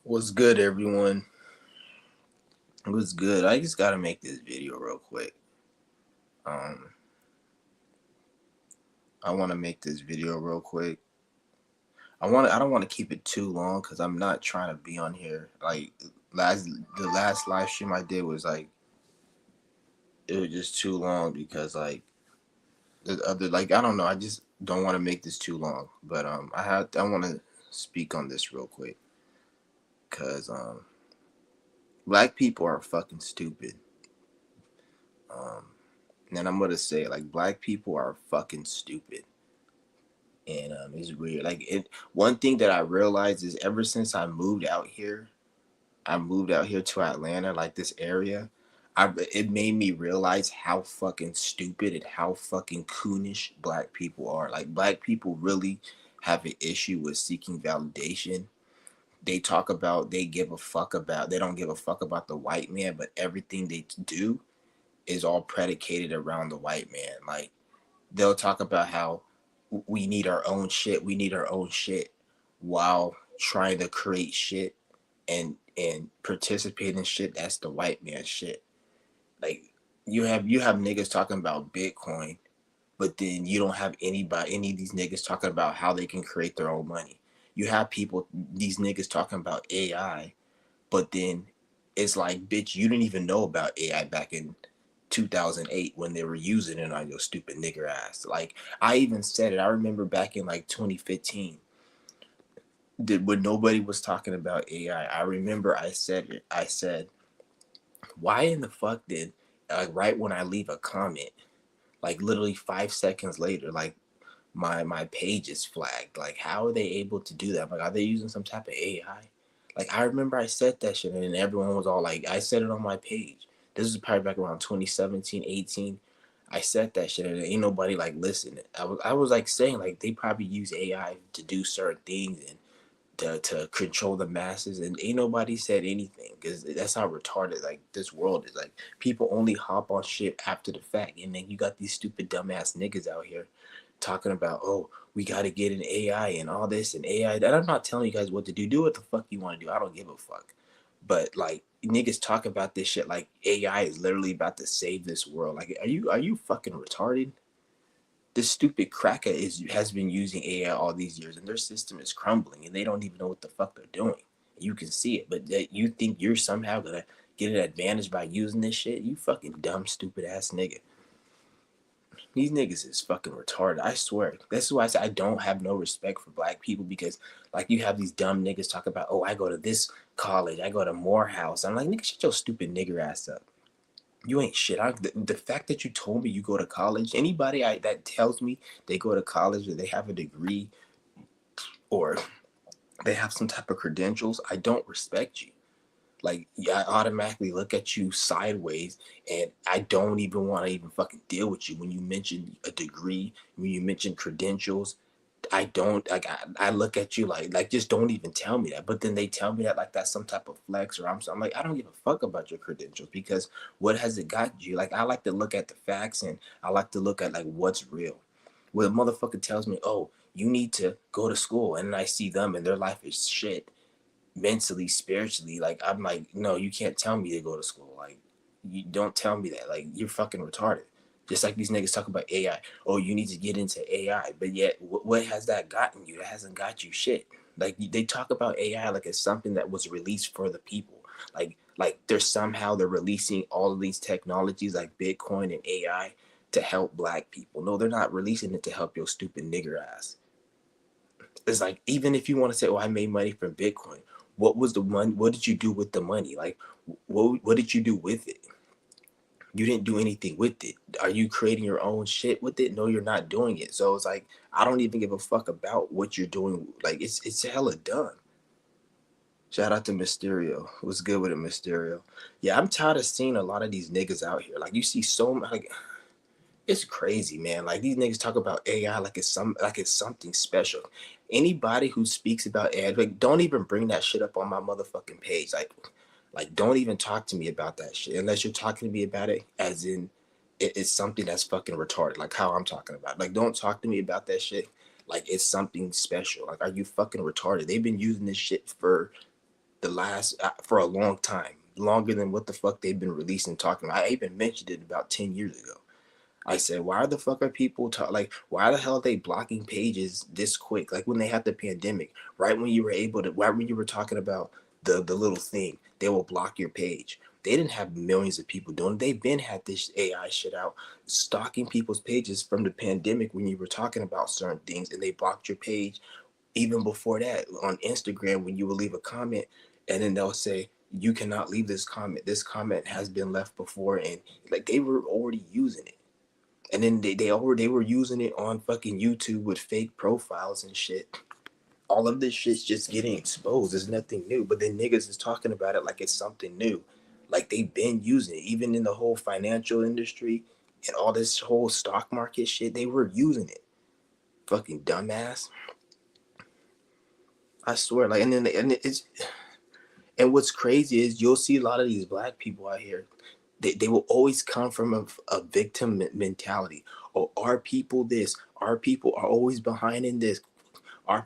What's good, everyone? What's good? I just gotta make this video real quick. Um, I want to make this video real quick. I don't want to keep it too long because I'm not trying to be on here. Like the last live stream I did was like it was just too long because like the other I don't know. I just don't want to make this too long. But I want to speak on this real quick because black people are fucking stupid. Um, and I'm gonna say like black people are fucking stupid. And it's weird. Like it, one thing that I realized is ever since I moved out here to Atlanta, like this area. It made me realize how fucking stupid and how fucking coonish black people are. Like black people really have an issue with seeking validation. They talk about they don't give a fuck about the white man, but everything they do is all predicated around the white man. Like they'll talk about how we need our own shit. We need our own shit while trying to create shit and participate in shit that's the white man shit. Like you have niggas talking about Bitcoin, but then you don't have any of these niggas talking about how they can create their own money. You have these niggas talking about AI, but then it's like, bitch, you didn't even know about AI back in 2008 when they were using it on your stupid nigger ass. Like I even said it. I remember back in like 2015, when nobody was talking about AI. I remember I said it. I said, why in the fuck did right when I leave a comment, like literally 5 seconds later, like my page is flagged. Like how are they able to do that? Like are they using some type of AI? Like I remember I said that shit and everyone was all like, I said it on my page. This is probably back around 2017, 18. I said that shit and ain't nobody like listening. I was like saying like they probably use AI to do certain things and to control the masses, and ain't nobody said anything because that's how retarded like this world is. Like people only hop on shit after the fact, and then you got these stupid dumbass niggas out here talking about, oh, we got to get an AI and all this and AI. And I'm not telling you guys what to do. Do what the fuck you want to do. I don't give a fuck. But like niggas talk about this shit like AI is literally about to save this world. Like, are you fucking retarded? This stupid cracker has been using AI all these years, and their system is crumbling, and they don't even know what the fuck they're doing. You can see it, but that you think you're somehow gonna get an advantage by using this shit? You fucking dumb, stupid ass nigga. These niggas is fucking retarded. I swear. That's why I say I don't have no respect for black people because, like, you have these dumb niggas talk about, oh, I go to this college, I go to Morehouse. I'm like, nigga, shut your stupid nigger ass up. You ain't shit. The fact that you told me you go to college, anybody that tells me they go to college or they have a degree or they have some type of credentials, I don't respect you. Like, yeah, I automatically look at you sideways, and I don't even want to even fucking deal with you when you mention a degree, when you mention credentials. I don't like. I look at you like just don't even tell me that. But then they tell me that like that's some type of flex, or I'm like I don't give a fuck about your credentials because what has it got you? Like I like to look at the facts and I like to look at like what's real. When a motherfucker tells me, oh, you need to go to school, and then I see them and their life is shit mentally, spiritually, like I'm like, no, you can't tell me to go to school. Like, you don't tell me that. Like, you're fucking retarded. Just like these niggas talk about AI. Oh, you need to get into AI, but yet, what has that gotten you? That hasn't got you shit. Like they talk about AI like it's something that was released for the people. Like they're releasing all of these technologies like Bitcoin and AI to help black people. No, they're not releasing it to help your stupid nigger ass. It's like even if you want to say, "Oh, I made money from Bitcoin," what was the money? What did you do with the money? Like, what did you do with it? You didn't do anything with it. Are you creating your own shit with it? No, you're not doing it. So it's like I don't even give a fuck about what you're doing. Like it's hella done. Shout out to Mysterio. What's good with it, Mysterio? Yeah, I'm tired of seeing a lot of these niggas out here. Like you see so like it's crazy, man. Like these niggas talk about AI like it's something special. Anybody who speaks about AI, like don't even bring that shit up on my motherfucking page. Like don't even talk to me about that shit unless you're talking to me about it as in it's something that's fucking retarded, like how I'm talking about. Like don't talk to me about that shit like it's something special. Like are you fucking retarded? They've been using this shit for the last for a long time, longer than what the fuck they've been releasing talking about. I even mentioned it about 10 years ago. I said, why the fuck are people like, why the hell are they blocking pages this quick? Like when they had the pandemic, right when you were able to, right when you were talking about the little thing, they will block your page. They didn't have millions of people doing it. They've been had this AI shit out, stalking people's pages from the pandemic when you were talking about certain things, and they blocked your page even before that on Instagram when you will leave a comment, and then they'll say you cannot leave this comment. This comment has been left before, and like they were already using it. And then they were using it on fucking YouTube with fake profiles and shit. All of this shit's just getting exposed. There's nothing new. But then niggas is talking about it like it's something new. Like they've been using it. Even in the whole financial industry and all this whole stock market shit, they were using it. Fucking dumbass. I swear. Like and it's and what's crazy is you'll see a lot of these black people out here. They will always come from a victim mentality. Oh, our people this, our people are always behind in this.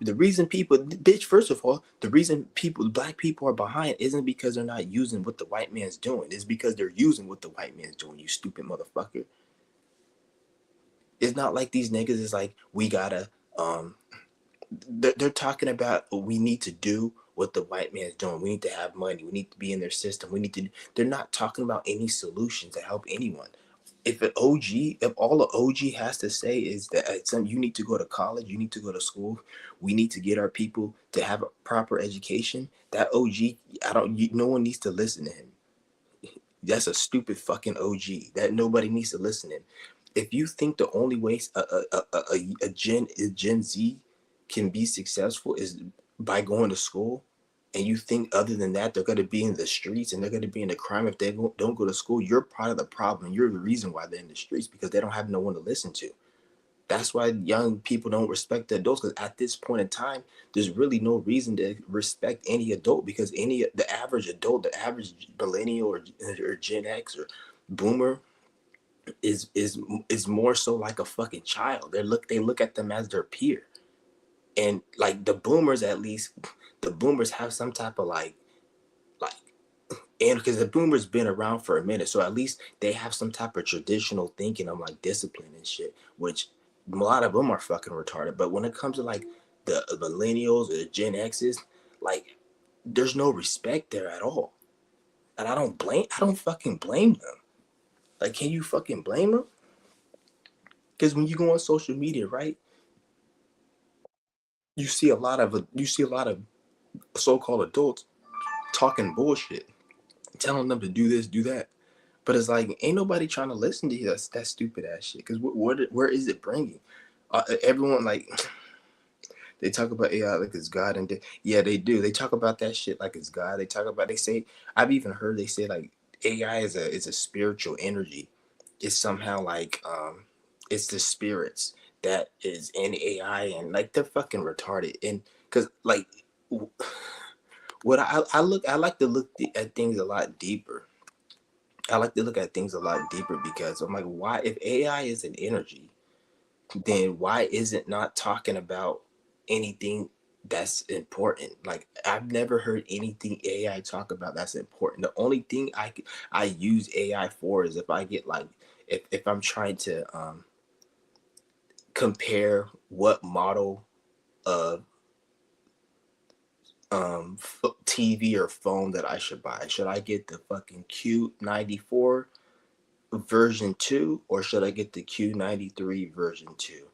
The reason people, bitch, first of all, the reason people, black people are behind isn't because they're not using what the white man's doing. It's because they're using what the white man's doing, you stupid motherfucker. It's not like these niggas is like, we gotta, um, they're talking about we need to do what the white man's doing. We need to have money. We need to be in their system. We need to, they're not talking about any solutions to help anyone. If an OG, if all the OG has to say is that you need to go to college, you need to go to school, we need to get our people to have a proper education. That OG, no one needs to listen to him. That's a stupid fucking OG that nobody needs to listen to. If you think the only way a Gen Z can be successful is by going to school, and you think other than that they're going to be in the streets and they're going to be in the crime if they don't go to school, you're part of the problem. You're the reason why they're in the streets because they don't have no one to listen to. That's why young people don't respect the adults because at this point in time, there's really no reason to respect any adult because the average adult, the average millennial or Gen X or Boomer is more so like a fucking child. They look at them as their peer, and like the Boomers at least, the Boomers have some type of like and because the Boomers been around for a minute, so at least they have some type of traditional thinking of like discipline and shit, which a lot of them are fucking retarded. But when it comes to like the millennials or the Gen X's, like there's no respect there at all, and I don't fucking blame them. Like, can you fucking blame them? Because when you go on social media, right, you see a lot of so-called adults talking bullshit, telling them to do this, do that. But it's like ain't nobody trying to listen to you. That stupid ass shit. Because where is it bringing? Everyone like they talk about AI like it's God, and yeah, they do. They talk about that shit like it's God. They say I've even heard they say like AI is a spiritual energy. It's somehow like it's the spirits that is in AI, and like they're fucking retarded. And because like what I like to look at things a lot deeper. I like to look at things a lot deeper because I'm like, why, if AI is an energy, then why is it not talking about anything that's important? Like, I've never heard anything AI talk about that's important. The only thing I use AI for is if I get like, if I'm trying to compare what model of TV or phone that I should buy. Should I get the fucking Q94 version 2 or should I get the Q93 version 2?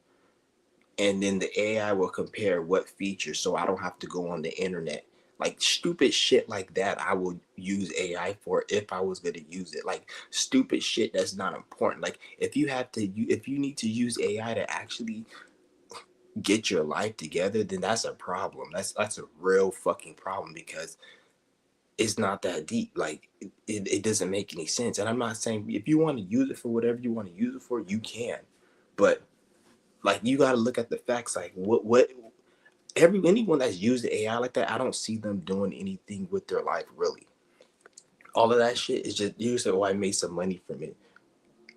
And then the AI will compare what features so I don't have to go on the internet. Like stupid shit like that, I would use AI for if I was gonna use it. Like stupid shit that's not important. Like if you need to use AI to actually get your life together, then that's a problem. That's a real fucking problem because it's not that deep. Like it doesn't make any sense. And I'm not saying if you want to use it for whatever you want to use it for, you can. But like you got to look at the facts. Like what anyone that's used the AI like that, I don't see them doing anything with their life really. All of that shit is just you say, "Oh, I made some money from it."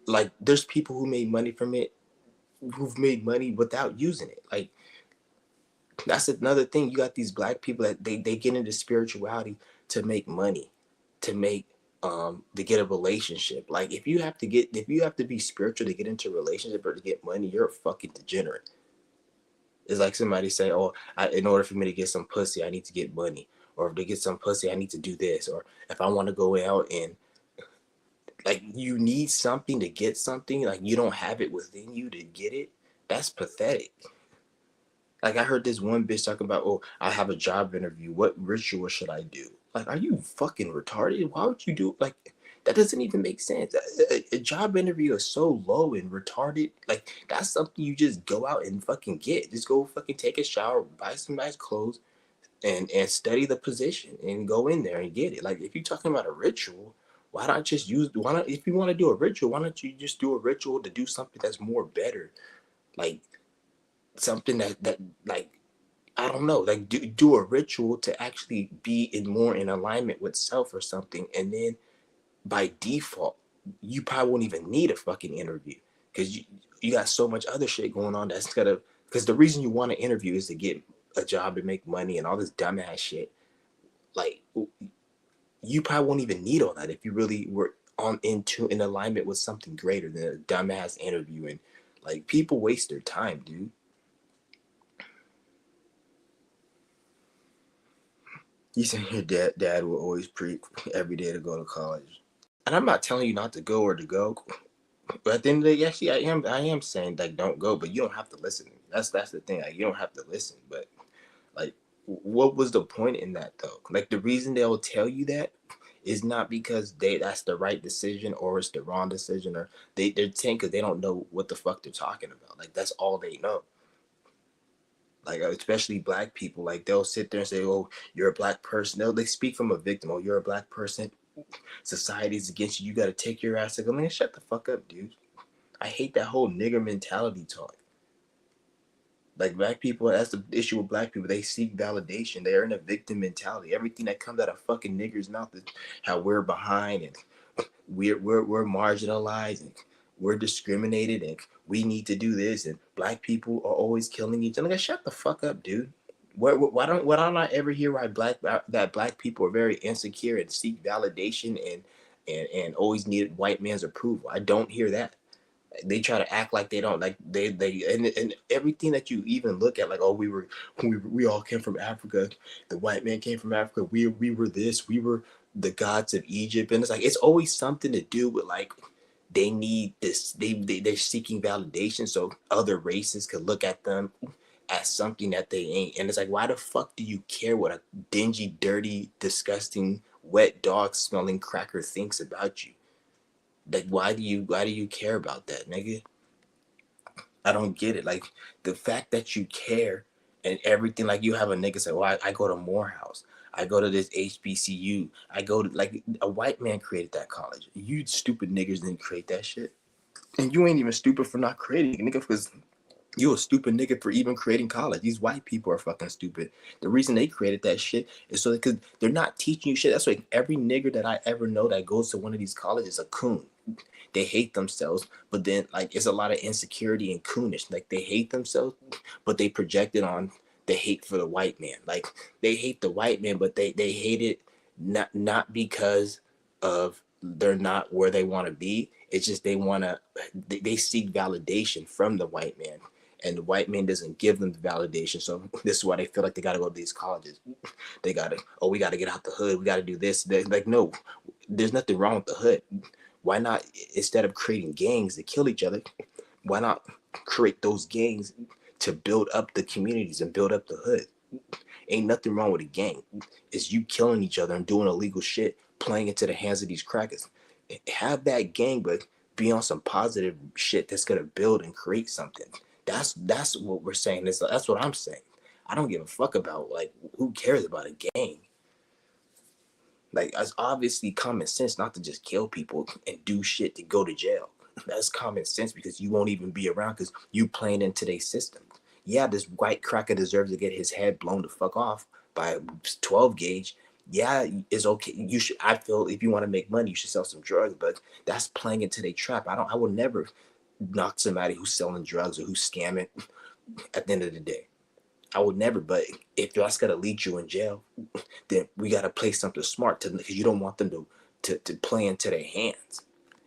Like there's people who made money from it, who've made money without using it. Like That's another thing. You got these black people that they get into spirituality to make money, to make to get a relationship. Like if you have to be spiritual to get into a relationship or to get money, you're a fucking degenerate. It's like somebody say, "Oh, in order for me to get some pussy, I need to get money, or if to get some pussy, I need to do this, or if I want to go out and like you need something to get something, like you don't have it within you to get it. That's pathetic." Like I heard this one bitch talking about, "Oh, I have a job interview. What ritual should I do?" Like, are you fucking retarded? Why would you do like that? Doesn't even make sense. A job interview is so low and retarded. Like that's something you just go out and fucking get. Just go fucking take a shower, buy some nice clothes, and study the position and go in there and get it. Like if you're talking about a ritual, why not just use? Why not if you want to do a ritual? Why don't you just do a ritual to do something that's more better? Like something that like I don't know, like do a ritual to actually be in more in alignment with self or something, and then by default, you probably won't even need a fucking interview because you got so much other shit going on that's gonna. Because the reason you want to interview is to get a job and make money and all this dumbass shit. Like you probably won't even need all that if you really were on into in alignment with something greater than a dumbass interview. And like people waste their time, dude. You say your dad will always preach every day to go to college. And I'm not telling you not to go or to go. But at the end of the day, actually, I am saying like don't go, but you don't have to listen. That's the thing. Like you don't have to listen. But like, what was the point in that though? Like the reason they'll tell you that is not because that's the right decision or it's the wrong decision or they're saying because they don't know what the fuck they're talking about. Like that's all they know. Like especially black people, like they'll sit there and say, "Oh, you're a black person." They speak from a victim. "Oh, you're a black person. Society's against you. You got to take your ass." Like, I mean, shut the fuck up, dude. I hate that whole nigger mentality talk. Like black people, that's the issue with black people. They seek validation. They're in a victim mentality. Everything that comes out of fucking niggers' mouth is how we're behind and we're marginalized and we're discriminated and we need to do this and black people are always killing each other. Like, shut the fuck up, dude. Why don't I ever hear why that black people are very insecure and seek validation and always need white man's approval? I don't hear that. They try to act like they don't like they and everything that you even look at like, oh, we all came from Africa, the white man came from Africa, we were this, we were the gods of Egypt, and it's like it's always something to do with like they need this, they're seeking validation so other races could look at them as something that they ain't. And it's like, why the fuck do you care what a dingy, dirty, disgusting, wet dog smelling cracker thinks about you? Like, why do you care about that, nigga? I don't get it. Like the fact that you care and everything, like you have a nigga say, "Well, I go to Morehouse, I go to this HBCU, I go to like a white man created that college. You stupid niggas didn't create that shit, and you ain't even stupid for not creating it, nigga. Because you a stupid nigga for even creating college. These white people are fucking stupid. The reason they created that shit is so because they're not teaching you shit. That's why every nigger that I ever know that goes to one of these colleges is a coon. They hate themselves, but then like it's a lot of insecurity and coonish. Like they hate themselves, but they project it on the hate for the white man. Like they hate the white man, but they hate it not because of they're not where they want to be. It's just they seek validation from the white man, and the white man doesn't give them the validation. So this is why they feel like they got to go to these colleges. They got to, oh, we got to get out the hood. We got to do this. They're like, no, there's nothing wrong with the hood. Why not, instead of creating gangs to kill each other, why not create those gangs to build up the communities and build up the hood? Ain't nothing wrong with a gang. It's you killing each other and doing illegal shit, playing into the hands of these crackers. Have that gang, but be on some positive shit that's gonna build and create something. That's what we're saying. That's what I'm saying. I don't give a fuck about like who cares about a gang. Like it's obviously common sense not to just kill people and do shit to go to jail. That's common sense because you won't even be around because you playing into their system. Yeah, this white cracker deserves to get his head blown the fuck off by a 12 gauge. Yeah, it's okay. You should. I feel if you want to make money, you should sell some drugs. But that's playing into their trap. I will never knock somebody who's selling drugs or who's scamming. At the end of the day, I would never. But if that's gonna lead you in jail, then we gotta play something smart to because you don't want them to play into their hands.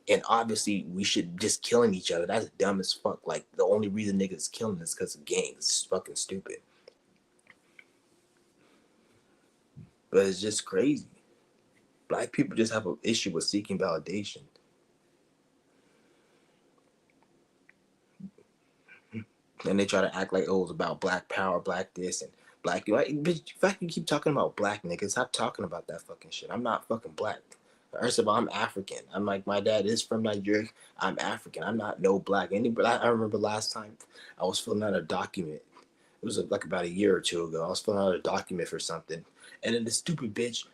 And obviously, we should just killing each other. That's dumb as fuck. Like the only reason niggas killing is because of gangs. It's fucking stupid. But it's just crazy. Black people just have an issue with seeking validation. And they try to act like, oh, it's about black power, black this, and black. Like, bitch, in fact, you keep talking about black niggas. Stop talking about that fucking shit. I'm not fucking black. First of all, I'm African. I'm like, my dad is from Nigeria. I'm African. I'm not no black. Anybody, I remember last time I was filling out a document. It was like about a year or two ago. I was filling out a document for something. And then the stupid bitch,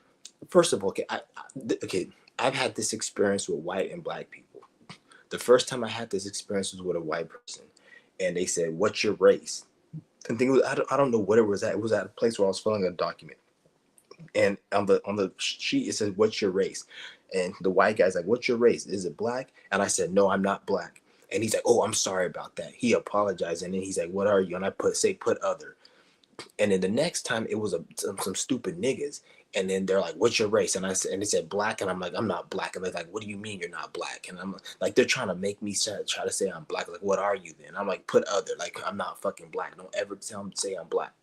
first of all, okay, I've had this experience with white and black people. The first time I had this experience was with a white person, and they said, "What's your race?" And thing was, I don't know what it was at. It was at a place where I was filling a document, and on the sheet it says, "What's your race?" And the white guy's like, "What's your race? Is it black?" And I said, "No, I'm not black." And he's like, "Oh, I'm sorry about that." He apologized, and then he's like, "What are you?" And I put other. And then the next time it was some stupid niggas. And then they're like, "What's your race?" And I said, and they said black, and I'm like, "I'm not black." And they're like, "What do you mean you're not black?" And I'm like, they're trying to make me try to say I'm black. Like, what are you then? I'm like, put other. Like, I'm not fucking black. Don't ever tell me say I'm black.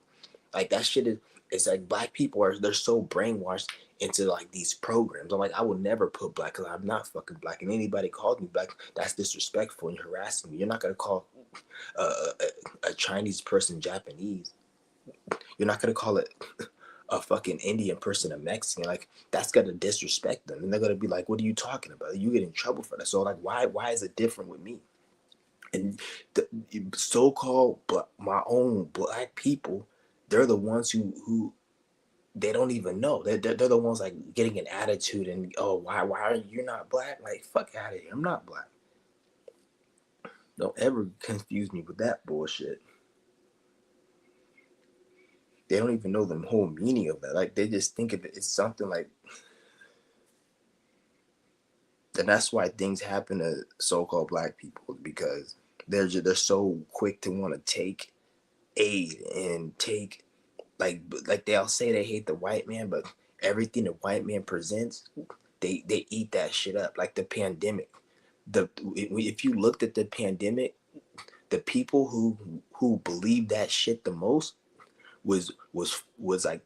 Like that shit is. It's like black people they're so brainwashed into like these programs. I'm like, I would never put black because I'm not fucking black. And anybody calls me black, that's disrespectful and harassing me. You're not gonna call a Chinese person Japanese. You're not gonna call it a fucking Indian person a Mexican. Like that's gonna disrespect them, and they're gonna be like, "What are you talking about? You get in trouble for that." So like, why is it different with me? And the so-called my own black people, they're the ones who they don't even know. They're the ones like getting an attitude and oh why are you not black? Like fuck out of here. I'm not black. Don't ever confuse me with that bullshit. They don't even know the whole meaning of that. Like they just think of it. It's something like, and that's why things happen to so-called black people because they're so quick to want to take aid and take like they'll say they hate the white man, but everything the white man presents, they eat that shit up. Like the pandemic, the if you looked at the pandemic, the people who believed that shit the most was like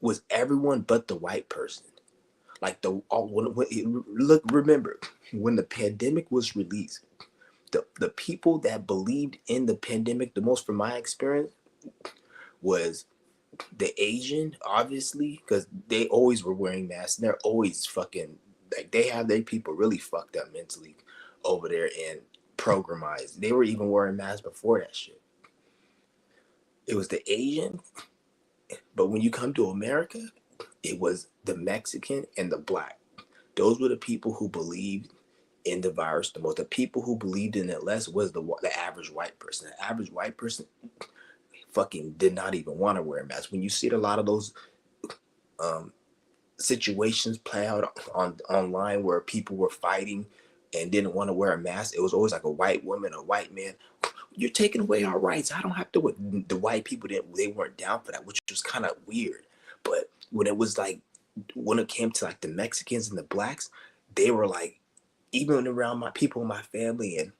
was everyone but the white person. Like look, remember when the pandemic was released, the people that believed in the pandemic the most, from my experience, was the Asian, obviously, because they always were wearing masks. And they're always fucking like they have their people really fucked up mentally over there and programized. They were even wearing masks before that shit. It was the Asian, but when you come to America, it was the Mexican and the black. Those were the people who believed in the virus the most. The people who believed in it less was the average white person. The average white person fucking did not even want to wear a mask. When you see a lot of those um, situations play out online where people were fighting and didn't want to wear a mask, it was always like a white woman, a white man. You're taking away our rights. I don't have to. The white people didn't. They weren't down for that, which was kind of weird. But when it came to like the Mexicans and the blacks, they were like, even around my people in my family, and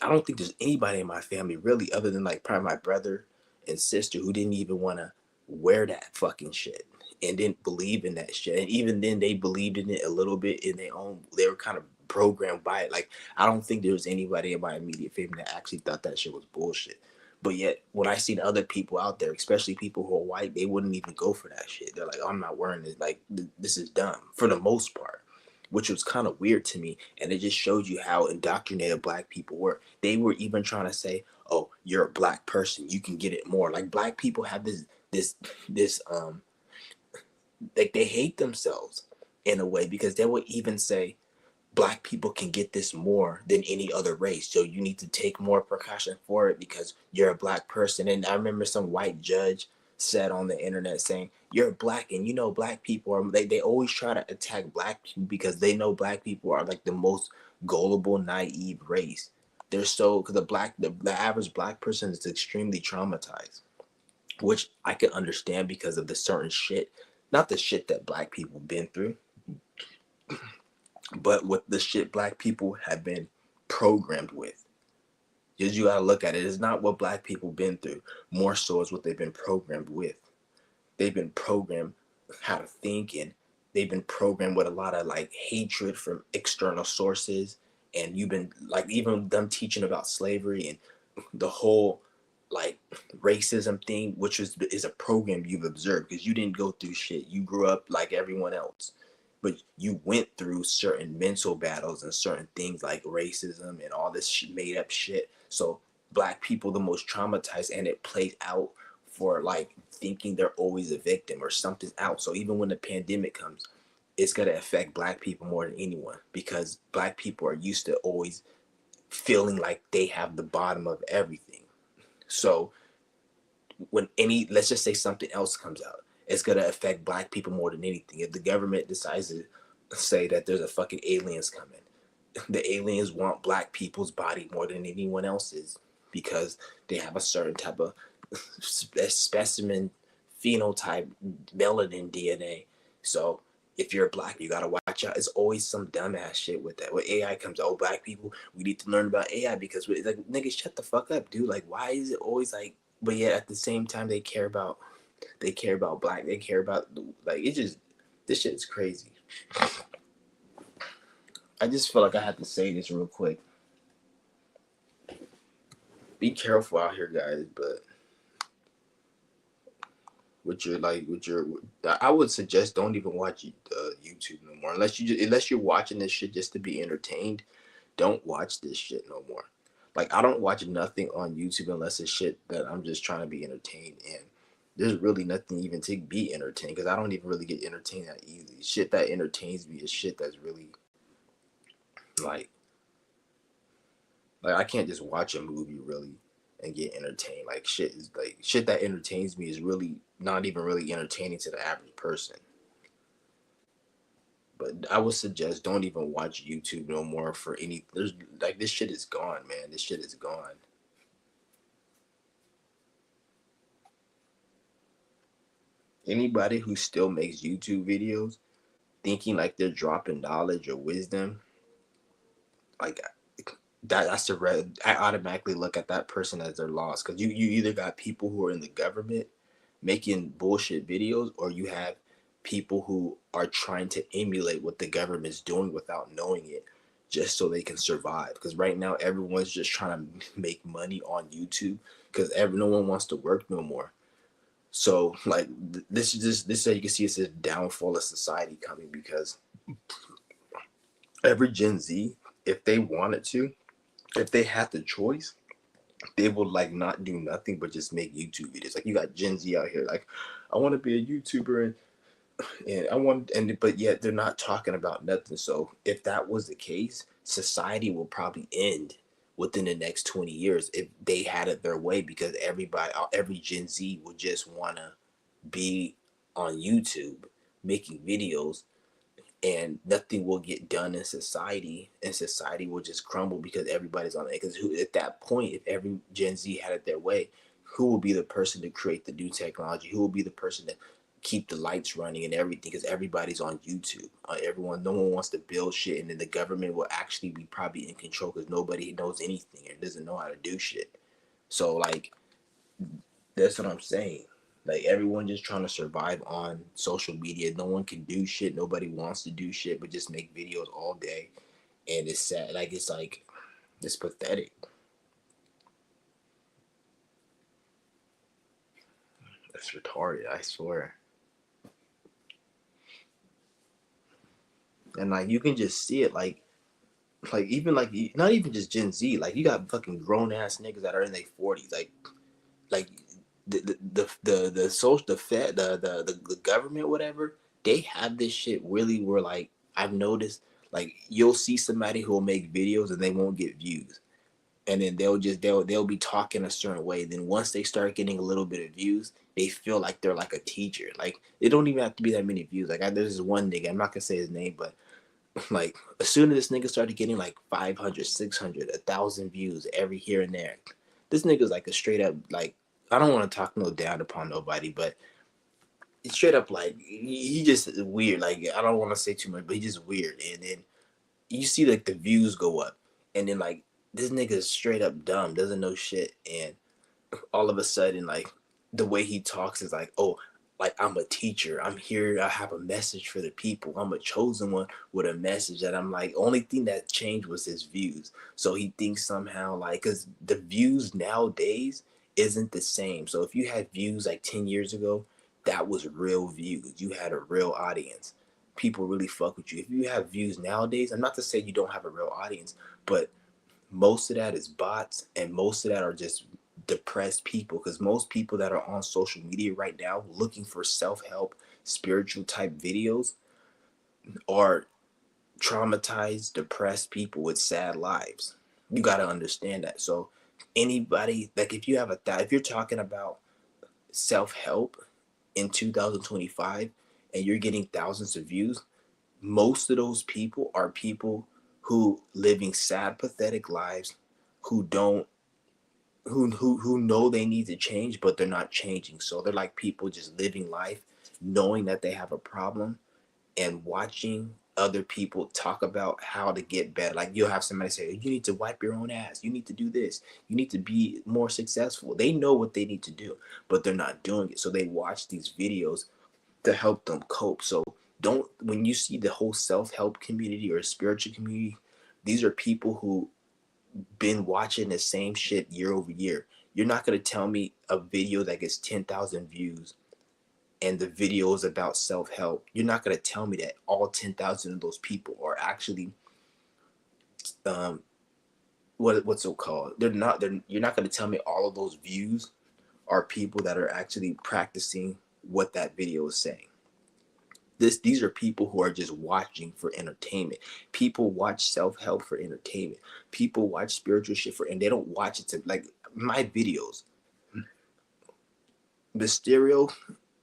I don't think there's anybody in my family really, other than like probably my brother and sister, who didn't even want to wear that fucking shit and didn't believe in that shit. And even then, they believed in it a little bit in their own. They were kind of programmed by it. Like I don't think there was anybody in my immediate family that actually thought that shit was bullshit. But yet, when I seen other people out there, especially people who are white, they wouldn't even go for that shit. They're like, oh, "I'm not wearing this. Like, this is dumb," for the most part, which was kind of weird to me. And it just showed you how indoctrinated black people were. They were even trying to say, "Oh, you're a black person. You can get it more." Like black people have this like they hate themselves in a way because they would even say black people can get this more than any other race. So you need to take more precaution for it because you're a black person. And I remember some white judge said on the internet saying, "You're black and you know black people are," they always try to attack black people because they know black people are like the most gullible, naive race. They're so, because the average black person is extremely traumatized. which I can understand because of the certain shit, not the shit that black people been through, but what the shit black people have been programmed with. Because you gotta look at it, it's not what black people been through, more so is what they've been programmed with. They've been programmed how to think, and they've been programmed with a lot of like hatred from external sources. And you've been like, even them teaching about slavery and the whole like racism thing, which is a program you've observed because you didn't go through shit. You grew up like everyone else, but you went through certain mental battles and certain things like racism and all this made up shit. So black people the most traumatized, and it plays out for like thinking they're always a victim or something's out. So even when the pandemic comes, it's gonna affect black people more than anyone because black people are used to always feeling like they have the bottom of everything. So when any, let's just say something else comes out, it's gonna affect black people more than anything. If the government decides to say that there's a fucking aliens coming, the aliens want black people's body more than anyone else's because they have a certain type of specimen phenotype, melanin DNA. So if you're black, you gotta watch out. It's always some dumbass shit with that. When AI comes, oh, black people, we need to learn about AI because we like, nigga, shut the fuck up, dude. Like, why is it always like? But yet at the same time, they care about black, they care about like it just this shit is crazy. I just feel like I have to say this real quick. Be careful out here, guys. But with your, I would suggest don't even watch YouTube no more unless you're watching this shit just to be entertained. Don't watch this shit no more. Like I don't watch nothing on YouTube unless it's shit that I'm just trying to be entertained, and there's really nothing even to be entertained because I don't even really get entertained that easily. Shit that entertains me is shit that's really like I can't just watch a movie really and get entertained. Like shit is like shit that entertains me is really not even really entertaining to the average person. But I would suggest don't even watch YouTube no more for any. There's like this shit is gone, man. This shit is gone. Anybody who still makes YouTube videos thinking like they're dropping knowledge or wisdom, like that's a red. I automatically look at that person as they're lost because you either got people who are in the government making bullshit videos, or you have people who are trying to emulate what the government's doing without knowing it, just so they can survive. Because right now everyone's just trying to make money on YouTube because no one wants to work no more. So like this is just this is how you can see it's a downfall of society coming because every Gen Z, if they wanted to, if they had the choice, they would like not do nothing but just make YouTube videos. Like you got Gen Z out here, like I want to be a YouTuber and I want and but yet they're not talking about nothing. So if that was the case, society will probably end within the next 20 years if they had it their way because every Gen Z would just want to be on YouTube making videos and nothing will get done in society, and society will just crumble because everybody's on it. Because at that point, if every Gen Z had it their way, who will be the person to create the new technology? Who will be the person to keep the lights running and everything? Because everybody's on YouTube. No one wants to build shit, and then the government will actually be probably in control because nobody knows anything or doesn't know how to do shit. So like that's what I'm saying. Like everyone just trying to survive on social media. No one can do shit. Nobody wants to do shit, but just make videos all day. And it's sad. Like it's pathetic. That's retarded. I swear. And like you can just see it. Like even like not even just Gen Z. Like you got fucking grown ass niggas that are in their 40s. Like the social the fed the government whatever, they have this shit really where like I've noticed like you'll see somebody who will make videos and they won't get views, and then they'll be talking a certain way. Then once they start getting a little bit of views, they feel like they're like a teacher. Like it don't even have to be that many views. Like there's this one nigga, I'm not gonna say his name, but like as soon as this nigga started getting like 500, 600, 1,000 views every here and there, this nigga's like a straight up like I don't want to talk no down upon nobody, but it's straight up like he just weird. Like I don't want to say too much, but he just weird. And then you see like the views go up, and then like this nigga is straight up dumb, doesn't know shit, and all of a sudden, like the way he talks is like, oh, like I'm a teacher. I'm here. I have a message for the people. I'm a chosen one with a message that I'm like, only thing that changed was his views. So he thinks somehow like, because the views nowadays isn't the same. So if you had views like 10 years ago, that was real views. You had a real audience. People really fuck with you. If you have views nowadays, I'm not to say you don't have a real audience, but most of that is bots and most of that are just depressed people, because most people that are on social media right now looking for self-help spiritual type videos are traumatized depressed people with sad lives. You got to understand that. So anybody, like if you have if you're talking about self-help in 2025 and you're getting thousands of views, most of those people are people who living sad pathetic lives, who don't who know they need to change but they're not changing. So they're like people just living life knowing that they have a problem and watching other people talk about how to get better. Like you'll have somebody say, you need to wipe your own ass, you need to do this, you need to be more successful. They know what they need to do but they're not doing it, so they watch these videos to help them cope. So don't, when you see the whole self-help community or spiritual community, these are people who been watching the same shit year over year. You're not going to tell me a video that gets 10,000 views and the video is about self-help. You're not going to tell me that all 10,000 of those people are actually um what's it called? You're not going to tell me all of those views are people that are actually practicing what that video is saying. These are people who are just watching for entertainment. People watch self-help for entertainment. People watch spiritual shit for, and they don't watch it to, like my videos, the stereo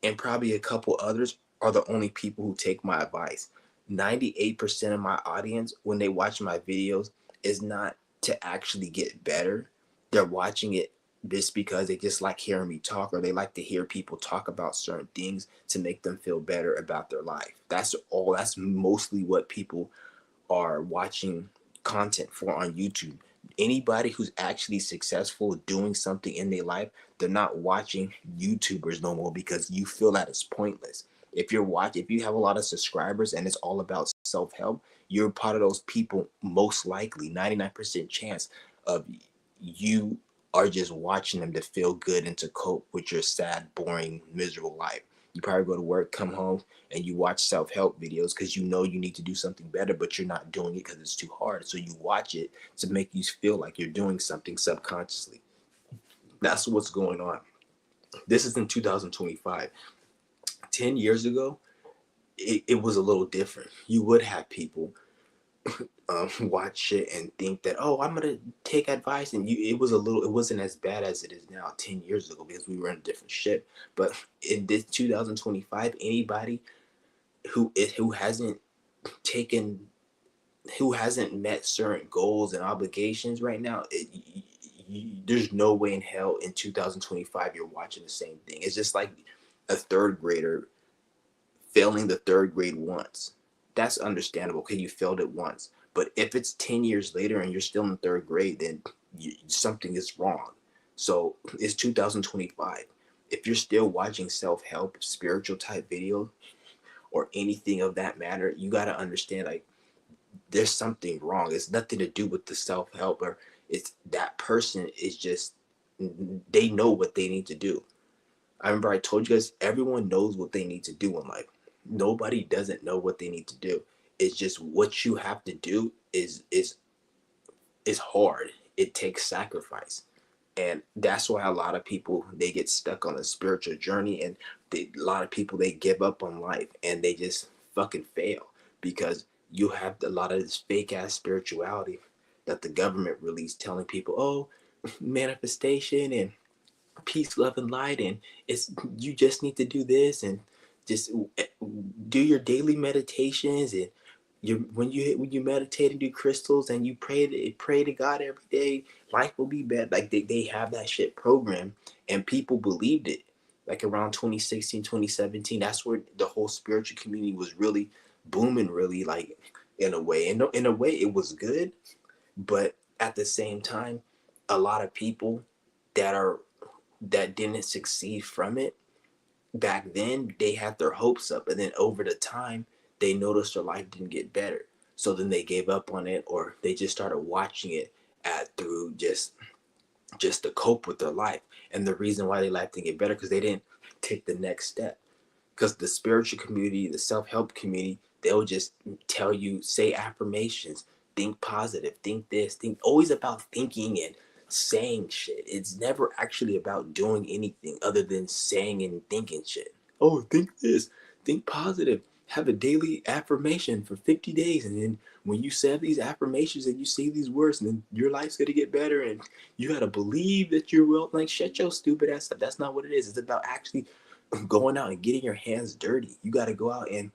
and probably a couple others are the only people who take my advice. 98% of my audience, when they watch my videos, is not to actually get better. They're watching it just because they just like hearing me talk, or they like to hear people talk about certain things to make them feel better about their life. That's all. That's mostly what people are watching content for on YouTube. Anybody who's actually successful doing something in their life, they're not watching YouTubers no more because you feel that it's pointless. If you have a lot of subscribers and it's all about self-help, you're part of those people, most likely 99% chance of you are just watching them to feel good and to cope with your sad, boring, miserable life. You probably go to work, come home, and you watch self-help videos because you know you need to do something better, but you're not doing it because it's too hard. So you watch it to make you feel like you're doing something subconsciously. That's what's going on. This is in 2025. 10 years ago, it was a little different. You would have people watch it and think that, oh, I'm gonna take advice, and it wasn't as bad as it is now 10 years ago because we were in a different ship. But in this 2025, anybody who hasn't taken who hasn't met certain goals and obligations right now, there's no way in hell in 2025 you're watching the same thing. It's just like a third grader failing the third grade once. That's understandable. Okay, you failed it once. But if it's 10 years later and you're still in third grade, then something is wrong. So it's 2025. If you're still watching self-help, spiritual type videos, or anything of that matter, you got to understand, like, there's something wrong. It's nothing to do with the self-help, or it's that person is just, they know what they need to do. I remember I told you guys, everyone knows what they need to do in life. Nobody doesn't know what they need to do. It's just what you have to do is hard. It takes sacrifice. And that's why a lot of people, they get stuck on a spiritual journey, and a lot of people, they give up on life and they just fucking fail because you have a lot of this fake ass spirituality that the government released, telling people, oh, manifestation and peace, love, and light, and it's, you just need to do this and just do your daily meditations, and when you meditate and do crystals and you pray to God every day, life will be better. Like they have that shit programmed, and people believed it. Like around 2016, 2017, that's where the whole spiritual community was really booming, really, like, in a way. And in a way, it was good, but at the same time, a lot of people that are that didn't succeed from it back then, they had their hopes up, and then over the time, they noticed their life didn't get better. So then they gave up on it, or they just started watching it at through just to cope with their life. And the reason why they life didn't get better because they didn't take the next step. Because the spiritual community, the self-help community, they'll just tell you, say affirmations, think positive, think this, think, always about thinking and saying shit. It's never actually about doing anything other than saying and thinking shit. Oh, think this, think positive, have a daily affirmation for 50 days. And then when you say these affirmations and you say these words, and then your life's gonna get better, and you gotta believe that you're well. Like, shut your stupid ass up. That's not what it is. It's about actually going out and getting your hands dirty. You got to go out and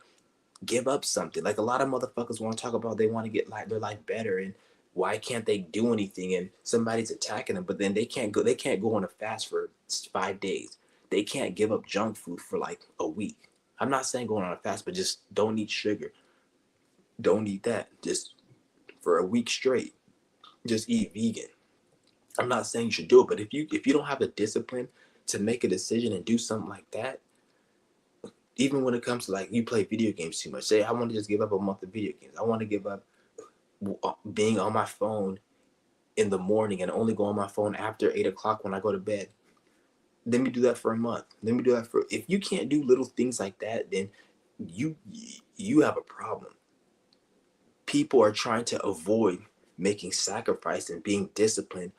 give up something. Like, a lot of motherfuckers want to talk about, they want to get like their life better, and why can't they do anything, and somebody's attacking them, but then they can't go on a fast for 5 days. They can't give up junk food for like a week. I'm not saying going on a fast, but just don't eat sugar. Don't eat that just for a week straight. Just eat vegan. I'm not saying you should do it, but if you don't have the discipline to make a decision and do something like that, even when it comes to, like, you play video games too much. Say, I want to just give up a month of video games. I want to give up being on my phone in the morning and only go on my phone after 8 o'clock when I go to bed. Let me do that for a month. Let me do that for. If you can't do little things like that, then you you have a problem. People are trying to avoid making sacrifice and being disciplined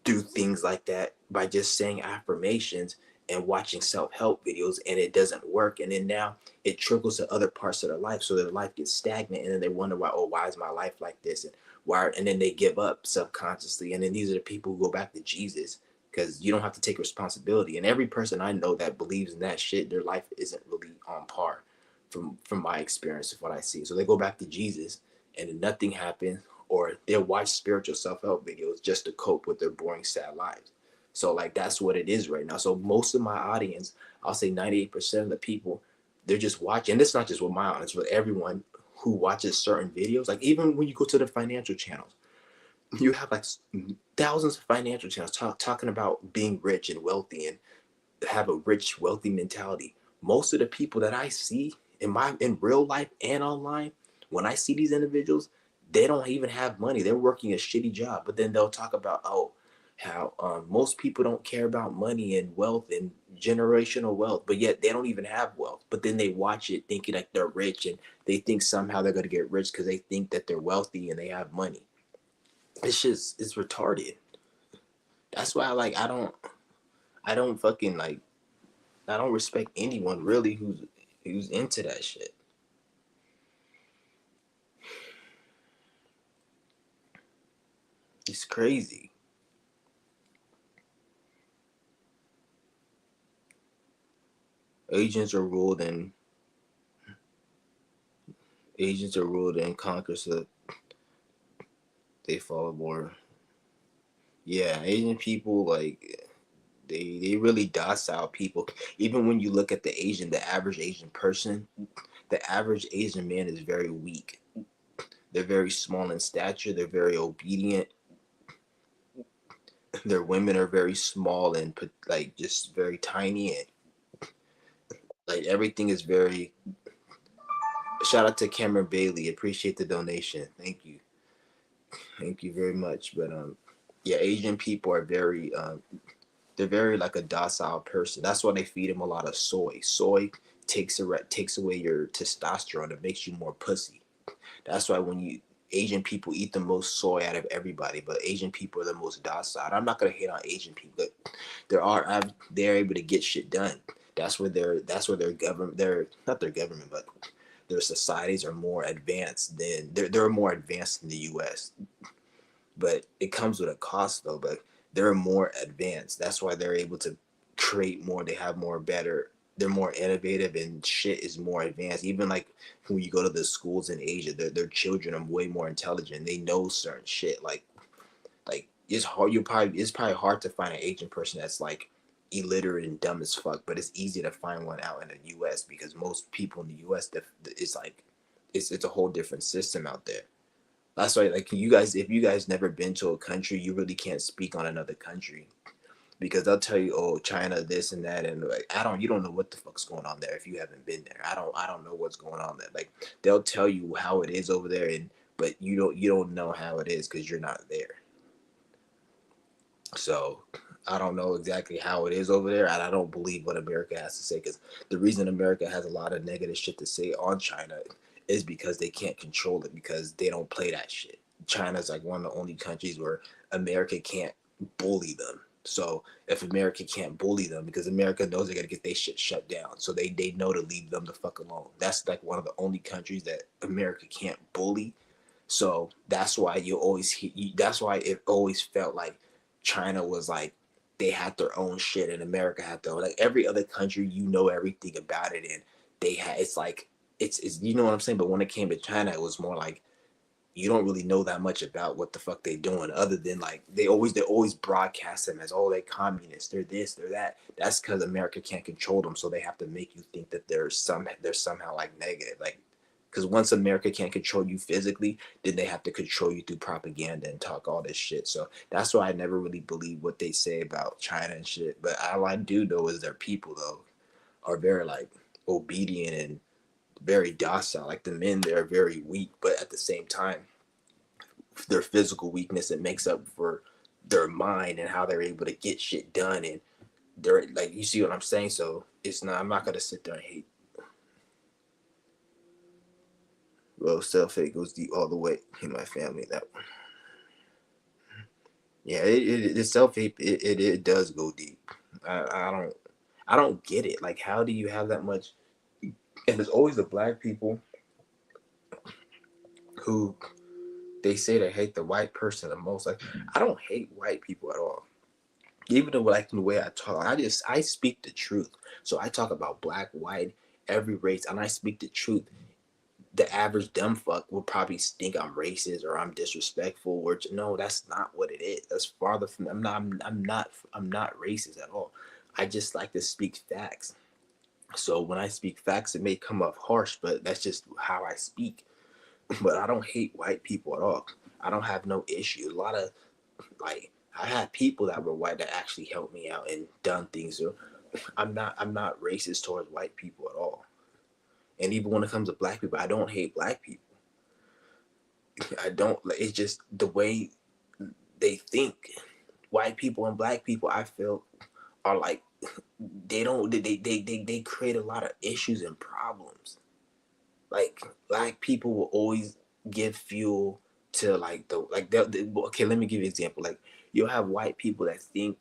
do things like that by just saying affirmations and watching self-help videos, and it doesn't work, and then now it trickles to other parts of their life, so their life gets stagnant, and then they wonder why, oh, why is my life like this, and why, and then they give up subconsciously, and then these are the people who go back to Jesus, because you don't have to take responsibility. And every person I know that believes in that shit, their life isn't really on par, from my experience of what I see. So they go back to Jesus, and then nothing happens, or they'll watch spiritual self-help videos just to cope with their boring, sad lives. So, like, that's what it is right now. So most of my audience, I'll say 98% of the people, they're just watching. And it's not just with my audience, but everyone who watches certain videos. Like, even when you go to the financial channels, you have like thousands of financial channels talking about being rich and wealthy and have a rich, wealthy mentality. Most of the people that I see in real life and online, when I see these individuals, they don't even have money. They're working a shitty job, but then they'll talk about, oh, how most people don't care about money and wealth and generational wealth, but yet they don't even have wealth. But then they watch it thinking like they're rich, and they think somehow they're gonna get rich because they think that they're wealthy and they have money. It's retarded. That's why, like, I don't fucking like I don't respect anyone really who's into that shit. It's crazy. Agents are ruled and agents are ruled and conquered, so they follow more. Yeah, Asian people, like, they really docile people. Even when you look at the average Asian person, the average Asian man is very weak. They're very small in stature. They're very obedient. Their women are very small and like just very tiny, and like everything is very. Shout out to Cameron Bailey. Appreciate the donation. Thank you very much. But yeah, Asian people are very they're very like a docile person. That's why they feed them a lot of soy. Soy takes away your testosterone. It makes you more pussy. That's why when you Asian people eat the most soy out of everybody, but Asian people are the most docile. I'm not gonna hate on Asian people, but they're able to get shit done. That's where their government, their not their government, but their societies are more advanced than they're more advanced than the U.S. But it comes with a cost though. But they're more advanced. That's why they're able to create more. They have more better. They're more innovative, and shit is more advanced. Even like when you go to the schools in Asia, their children are way more intelligent. They know certain shit like it's hard. It's probably hard to find an Asian person that's like illiterate and dumb as fuck, but it's easy to find one out in the U.S. because most people in the U.S. It's like it's a whole different system out there. That's why, like, you guys, if you guys never been to a country, you really can't speak on another country because they'll tell you, oh, China, this and that, and like, you don't know what the fuck's going on there if you haven't been there. I don't know what's going on there. Like, they'll tell you how it is over there, and but you don't know how it is because you're not there. So I don't know exactly how it is over there, and I don't believe what America has to say. Because the reason America has a lot of negative shit to say on China is because they can't control it because they don't play that shit. China's like one of the only countries where America can't bully them. So if America can't bully them, because America knows they gotta get their shit shut down, so they know to leave them the fuck alone. That's like one of the only countries that America can't bully. So that's why that's why it always felt like China was like they had their own shit and America had their own. Like every other country, you know everything about it, and they had it's like it's you know what I'm saying. But when it came to China, it was more like you don't really know that much about what the fuck they doing other than like they always broadcast them as, oh, they communists, they're this, they're that. That's because America can't control them, so they have to make you think that they're somehow like negative, like because once America can't control you physically, then they have to control you through propaganda and talk all this shit. So that's why I never really believe what they say about China and shit. But all I do know is their people though are very like obedient and very docile. Like the men, they're very weak, but at the same time, their physical weakness, it makes up for their mind and how they're able to get shit done. And they're like, you see what I'm saying? So it's not. I'm not gonna sit there and hate. Well, self hate goes deep all the way in my family. That one. Yeah, it self hate. It does go deep. I don't get it. Like, how do you have that much? And there's always the black people who they say they hate the white person the most. Like, I don't hate white people at all. Even though, like, the way I talk, I speak the truth. So I talk about black, white, every race, and I speak the truth. The average dumb fuck will probably think I'm racist or I'm disrespectful. Or no, that's not what it is. That's farther from. I'm not racist at all. I just like to speak facts. So when I speak facts, it may come off harsh, but that's just how I speak. But I don't hate white people at all. I don't have no issue. A lot of like I had people that were white that actually helped me out and done things. So I'm not racist towards white people at all. And even when it comes to black people, I don't hate black people. I don't. It's just the way they think. White people and black people, I feel, are like they create a lot of issues and problems. Like black people will always give fuel to like okay, let me give you an example. Like you'll have white people that think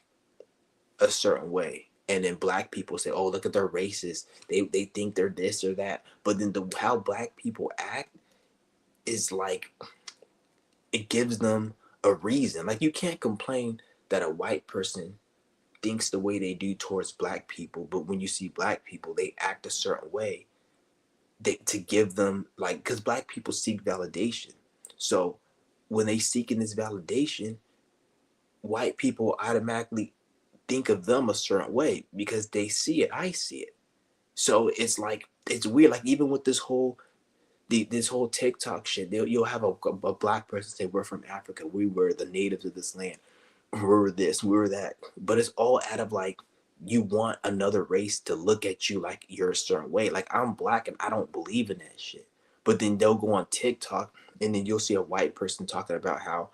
a certain way, and then black people say, oh, look at their racist, they think they're this or that. But then the how black people act is like it gives them a reason. Like you can't complain that a white person thinks the way they do towards black people, but when you see black people, they act a certain way. To give them like, because black people seek validation. So when they seek in this validation, white people automatically think of them a certain way because they see it. I see it. So it's like it's weird. Like even with this whole TikTok shit, you'll have a black person say, "We're from Africa. We were the natives of this land. We were this. We were that." But it's all out of like you want another race to look at you like you're a certain way. Like I'm black and I don't believe in that shit. But then they'll go on TikTok and then you'll see a white person talking about how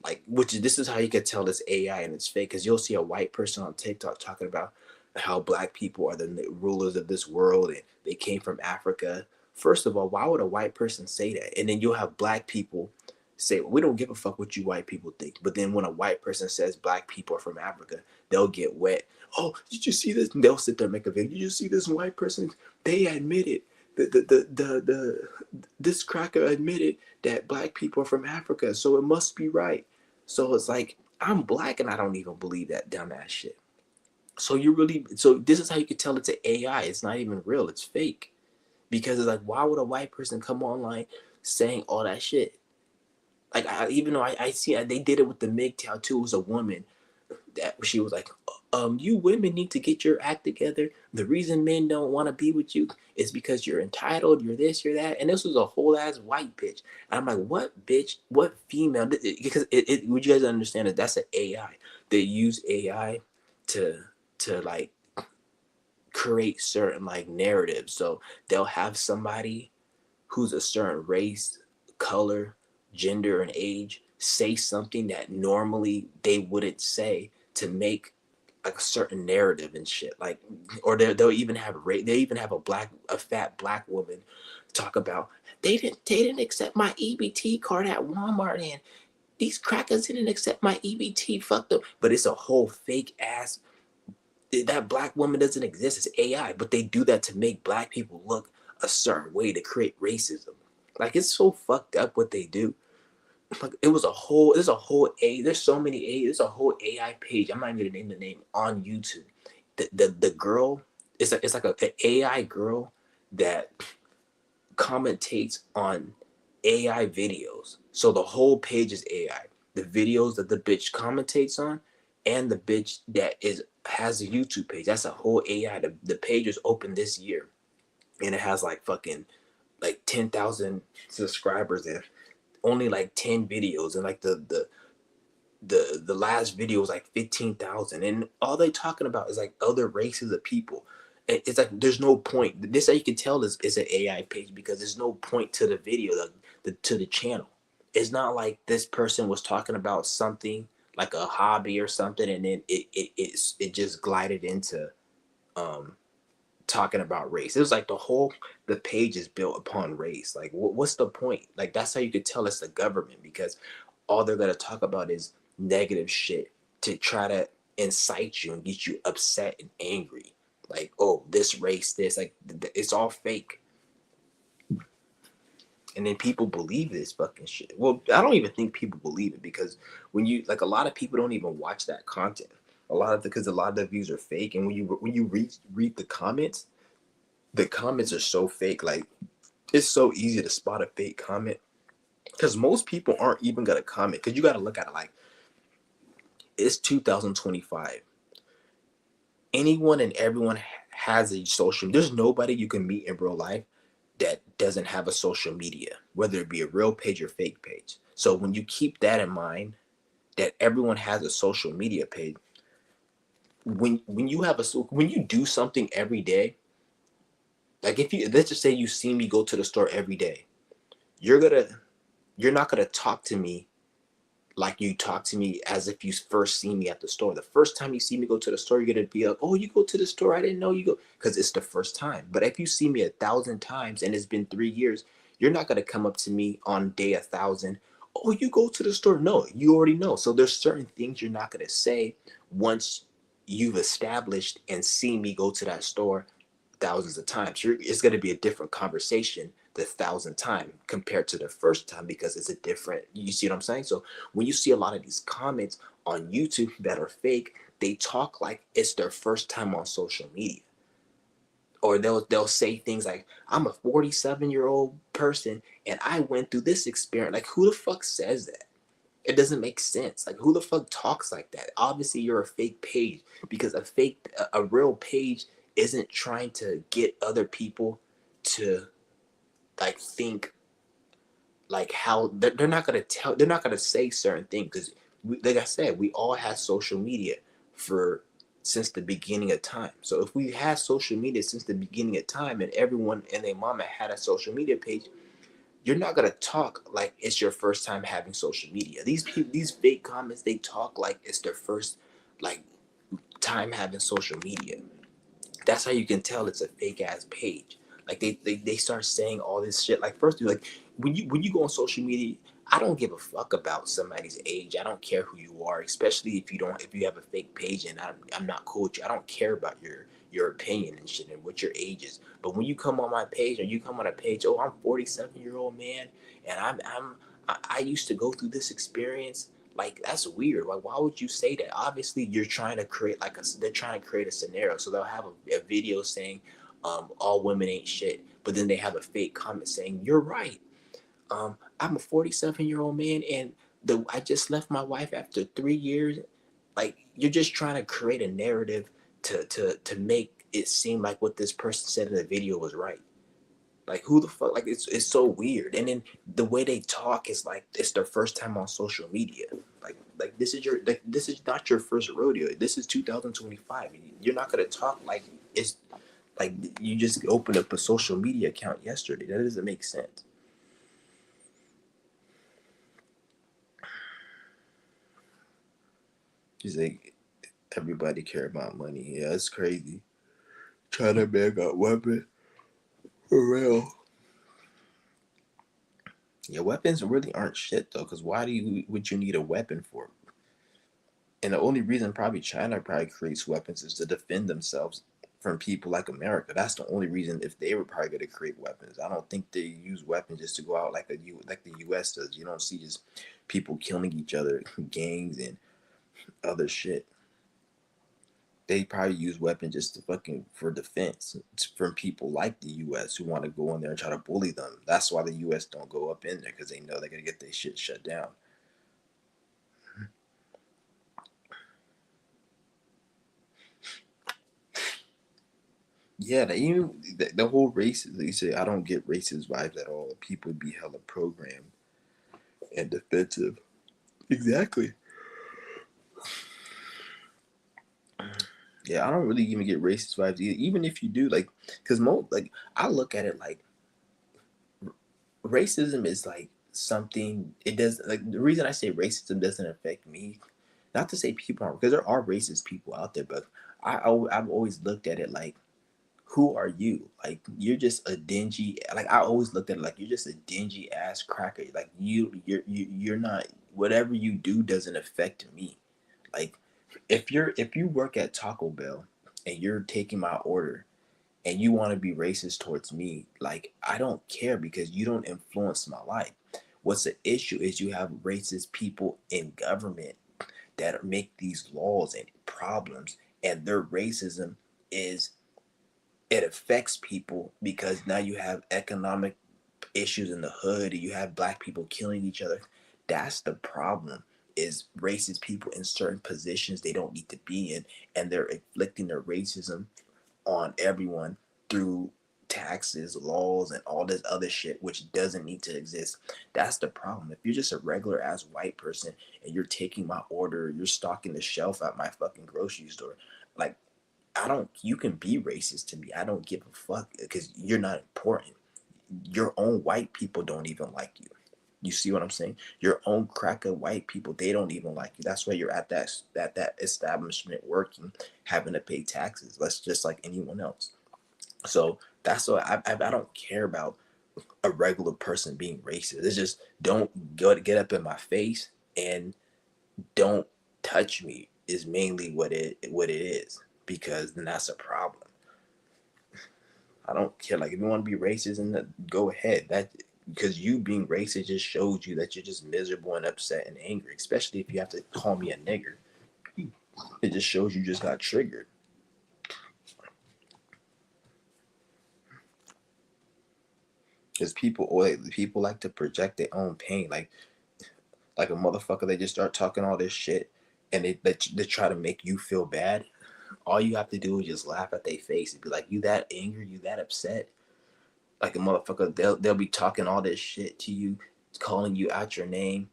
like this is how you could tell this AI and it's fake because you'll see a white person on TikTok talking about how black people are the rulers of this world and they came from Africa. First of all, why would a white person say that? And then you'll have black people say, well, we don't give a fuck what you white people think. But then when a white person says black people are from Africa, they'll get wet. Oh, did you see this? And they'll sit there and make a video. Did you see this white person? They admitted this cracker admitted that black people are from Africa, so it must be right. So it's like I'm black and I don't even believe that dumbass shit. So this is how you can tell it's an AI. It's not even real. It's fake. Because it's like, why would a white person come online saying all that shit? Like even though I see they did it with the MGTOW too. It was a woman that she was like, you women need to get your act together. The reason men don't want to be with you is because you're entitled, you're this, you're that. And this was a whole ass white bitch. And I'm like, what bitch, what female? Because would you guys understand that that's an AI. They use AI to like create certain like narratives. So they'll have somebody who's a certain race, color, gender, and age say something that normally they wouldn't say to make like a certain narrative and shit. Like, or they'll even have they even have a fat black woman talk about they didn't accept my EBT card at Walmart, and these crackers didn't accept my EBT. Fuck them. But it's a whole fake ass. That black woman doesn't exist. It's AI, but they do that to make black people look a certain way to create racism. Like it's so fucked up what they do. Like it was a whole. There's a whole A. There's so many A. There's a whole AI page. I'm not even gonna name the name on YouTube. The girl it's like an AI girl that commentates on AI videos. So the whole page is AI. The videos that the bitch commentates on, and the bitch that is has a YouTube page. That's a whole AI. The page was open this year, and it has like fucking like 10,000 subscribers and only like 10 videos, and like the last video was like 15,000, and all they talking about is like other races of people. It's like there's no point. This how you can tell is an AI page because there's no point to the video, to the channel. It's not like this person was talking about something like a hobby or something, and then it just glided into um talking about race. It was like the page is built upon race. Like what's the point? Like that's how you could tell it's the government, because all they're gonna talk about is negative shit to try to incite you and get you upset and angry. Like, oh, this race, this, like, it's all fake. And then people believe this fucking shit. Well, I don't even think people believe it, because when you like, a lot of people don't even watch that content. Because a lot of the views are fake, and when you read the comments are so fake. Like, it's so easy to spot a fake comment because most people aren't even gonna comment, because you got to look at it like it's 2025. Anyone and everyone has a social. There's nobody you can meet in real life that doesn't have a social media, whether it be a real page or fake page. So when you keep that in mind, that everyone has a social media page, when you have a when you do something every day, like if you, let's just say you see me go to the store every day, you're gonna you're not gonna talk to me like you talk to me as if you first see me at the store. The first time you see me go to the store, you're gonna be like, "Oh, you go to the store? I didn't know you go," because it's the first time. But if you see me 1,000 times and it's been 3 years, you're not gonna come up to me on day 1,000. Oh, you go to the store? No, you already know. So there's certain things you're not gonna say once you've established and seen me go to that store thousands of times. It's going to be a different conversation the 1,000th time compared to the first time, because it's a different. You see what I'm saying? So when you see a lot of these comments on YouTube that are fake, they talk like it's their first time on social media, or they'll say things like, "I'm a 47-year-old person and I went through this experience." Like, who the fuck says that? It doesn't make sense. Like, who the fuck talks like that? Obviously, you're a fake page, because a real page isn't trying to get other people to like think like how they're not gonna say certain things, because like I said, we all had social media for since the beginning of time. So if we had social media since the beginning of time, and everyone and their mama had a social media page, you're not gonna talk like it's your first time having social media. These people, these fake comments, they talk like it's their first like time having social media. That's how you can tell it's a fake ass page. Like they start saying all this shit. Like, first, like when you go on social media, I don't give a fuck about somebody's age. I don't care who you are, especially if you have a fake page and I'm not cool with you. I don't care about your opinion and shit and what your age is. But when you come on my page, or you come on a page, oh, I'm 47-year-old man, and I used to go through this experience. Like, that's weird. Like, why would you say that? Obviously, you're trying to create they're trying to create a scenario. So they'll have a video saying, all women ain't shit, but then they have a fake comment saying, "You're right. I'm a 47-year-old man, and I just left my wife after 3 years. Like, you're just trying to create a narrative to make it seem like what this person said in the video was right. Like, who the fuck? Like, it's so weird. And then the way they talk is like it's their first time on social media. Like this is not your first rodeo. This is 2025. You're not gonna talk like it's like you just opened up a social media account yesterday. That doesn't make sense. He's like, everybody care about money. Yeah, it's crazy. Trying to make a weapon for real. Yeah, weapons really aren't shit though. Cause why would you need a weapon for? And the only reason probably China probably creates weapons is to defend themselves from people like America. That's the only reason. If they were probably going to create weapons, I don't think they use weapons just to go out like the U.S. does. You don't see just people killing each other, gangs and other shit. They probably use weapons just to fucking for defense from people like the U.S. who want to go in there and try to bully them. That's why the U.S. don't go up in there, because they know they're gonna get their shit shut down. Yeah, the whole race. They say I don't get racist vibes at all. People be hella programmed and defensive. Exactly. Yeah, I don't really even get racist vibes either. Even if you do, like, because like I look at it like racism is like something. It does like the reason I say racism doesn't affect me. Not to say people aren't, because there are racist people out there, but I've always looked at it like, who are you? Like, you're just a dingy. Like, I always looked at it like you're just a dingy ass cracker. Like, you're not. Whatever you do doesn't affect me. Like, if you work at Taco Bell and you're taking my order and you want to be racist towards me, like, I don't care, because you don't influence my life. What's the issue is you have racist people in government that make these laws and problems, and their racism is, it affects people because now you have economic issues in the hood, you have black people killing each other. That's the problem, is racist people in certain positions they don't need to be in, and they're inflicting their racism on everyone through taxes, laws, and all this other shit which doesn't need to exist. That's the problem. If you're just a regular ass white person and you're taking my order, you're stocking the shelf at my fucking grocery store, like, I don't, you can be racist to me. I don't give a fuck, because you're not important. Your own white people don't even like you. You see what I'm saying? Your own cracker white people, they don't even like you. That's why you're at that establishment working, having to pay taxes. That's just like anyone else. So that's why I don't care about a regular person being racist. It's just, don't go to get up in my face and don't touch me is mainly what it is, because then that's a problem. I don't care. Like, if you want to be racist, and go ahead. That, because you being racist just shows you that you're just miserable and upset and angry. Especially if you have to call me a nigger, it just shows you just got triggered. Because people like to project their own pain, like a motherfucker. They just start talking all this shit, and they try to make you feel bad. All you have to do is just laugh at their face and be like, "You that angry? You that upset?" Like a motherfucker, they'll be talking all this shit to you, calling you out your name,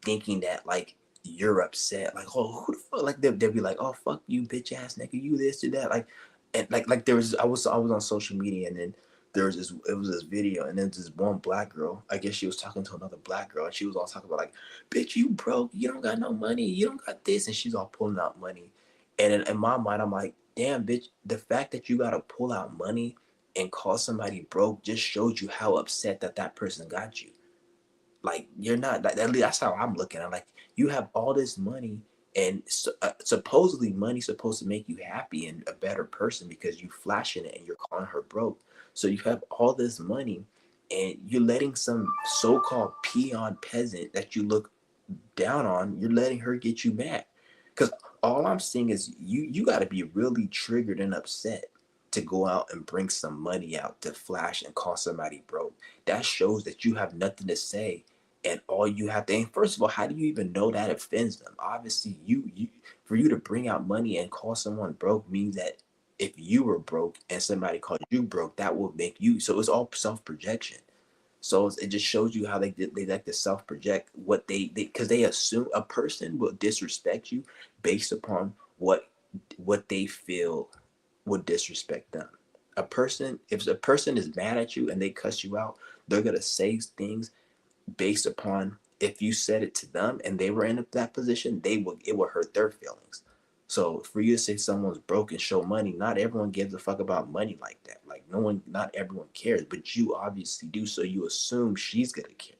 thinking that like you're upset. Like, oh, who the fuck? Like, they'll be like, oh, fuck you, bitch ass nigga, you this, you that. Like, and like there was, I was on social media, and then there was this video, and then this one black girl, I guess she was talking to another black girl, and she was all talking about like, bitch, you broke, you don't got no money, you don't got this, and she's all pulling out money. And in my mind, I'm like, damn, bitch, the fact that you gotta pull out money and call somebody broke just shows you how upset that person got you. Like, you're not, that's how I'm looking at it. Like, you have all this money, and supposedly money's supposed to make you happy and a better person because you flashing it and you're calling her broke. So you have all this money, and you're letting some so-called peon peasant that you look down on, you're letting her get you mad. Because all I'm seeing is you got to be really triggered and upset to go out and bring some money out to flash and call somebody broke. That shows that you have nothing to say. And all you have to, and first of all, how do you even know that offends them? Obviously, you for you to bring out money and call someone broke means that if you were broke and somebody called you broke, that will make you. So it's all self projection. So it just shows you how they like to self project what they because they assume a person will disrespect you based upon what they feel would disrespect them. A person, if a person is mad at you and they cuss you out, they're gonna say things based upon if you said it to them and they were in that position, it will hurt their feelings. So for you to say someone's broke and show money, not everyone gives a fuck about money like that. Like no one, not everyone cares, but you obviously do. So you assume she's gonna care.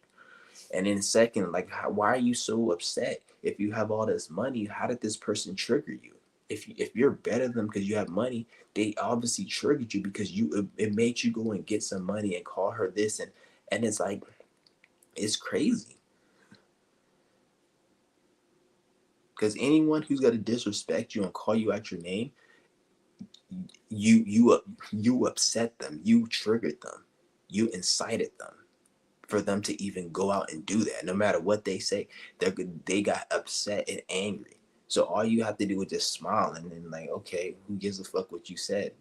And then second, like why are you so upset if you have all this money? How did this person trigger you? If you're better than them because you have money, they obviously triggered you because it made you go and get some money and call her this and it's like it's crazy. Because anyone who's gonna disrespect you and call you out your name, you upset them, you triggered them, you incited them for them to even go out and do that. No matter what they say, they got upset and angry. So all you have to do is just smile and then like, okay, who gives a fuck what you said?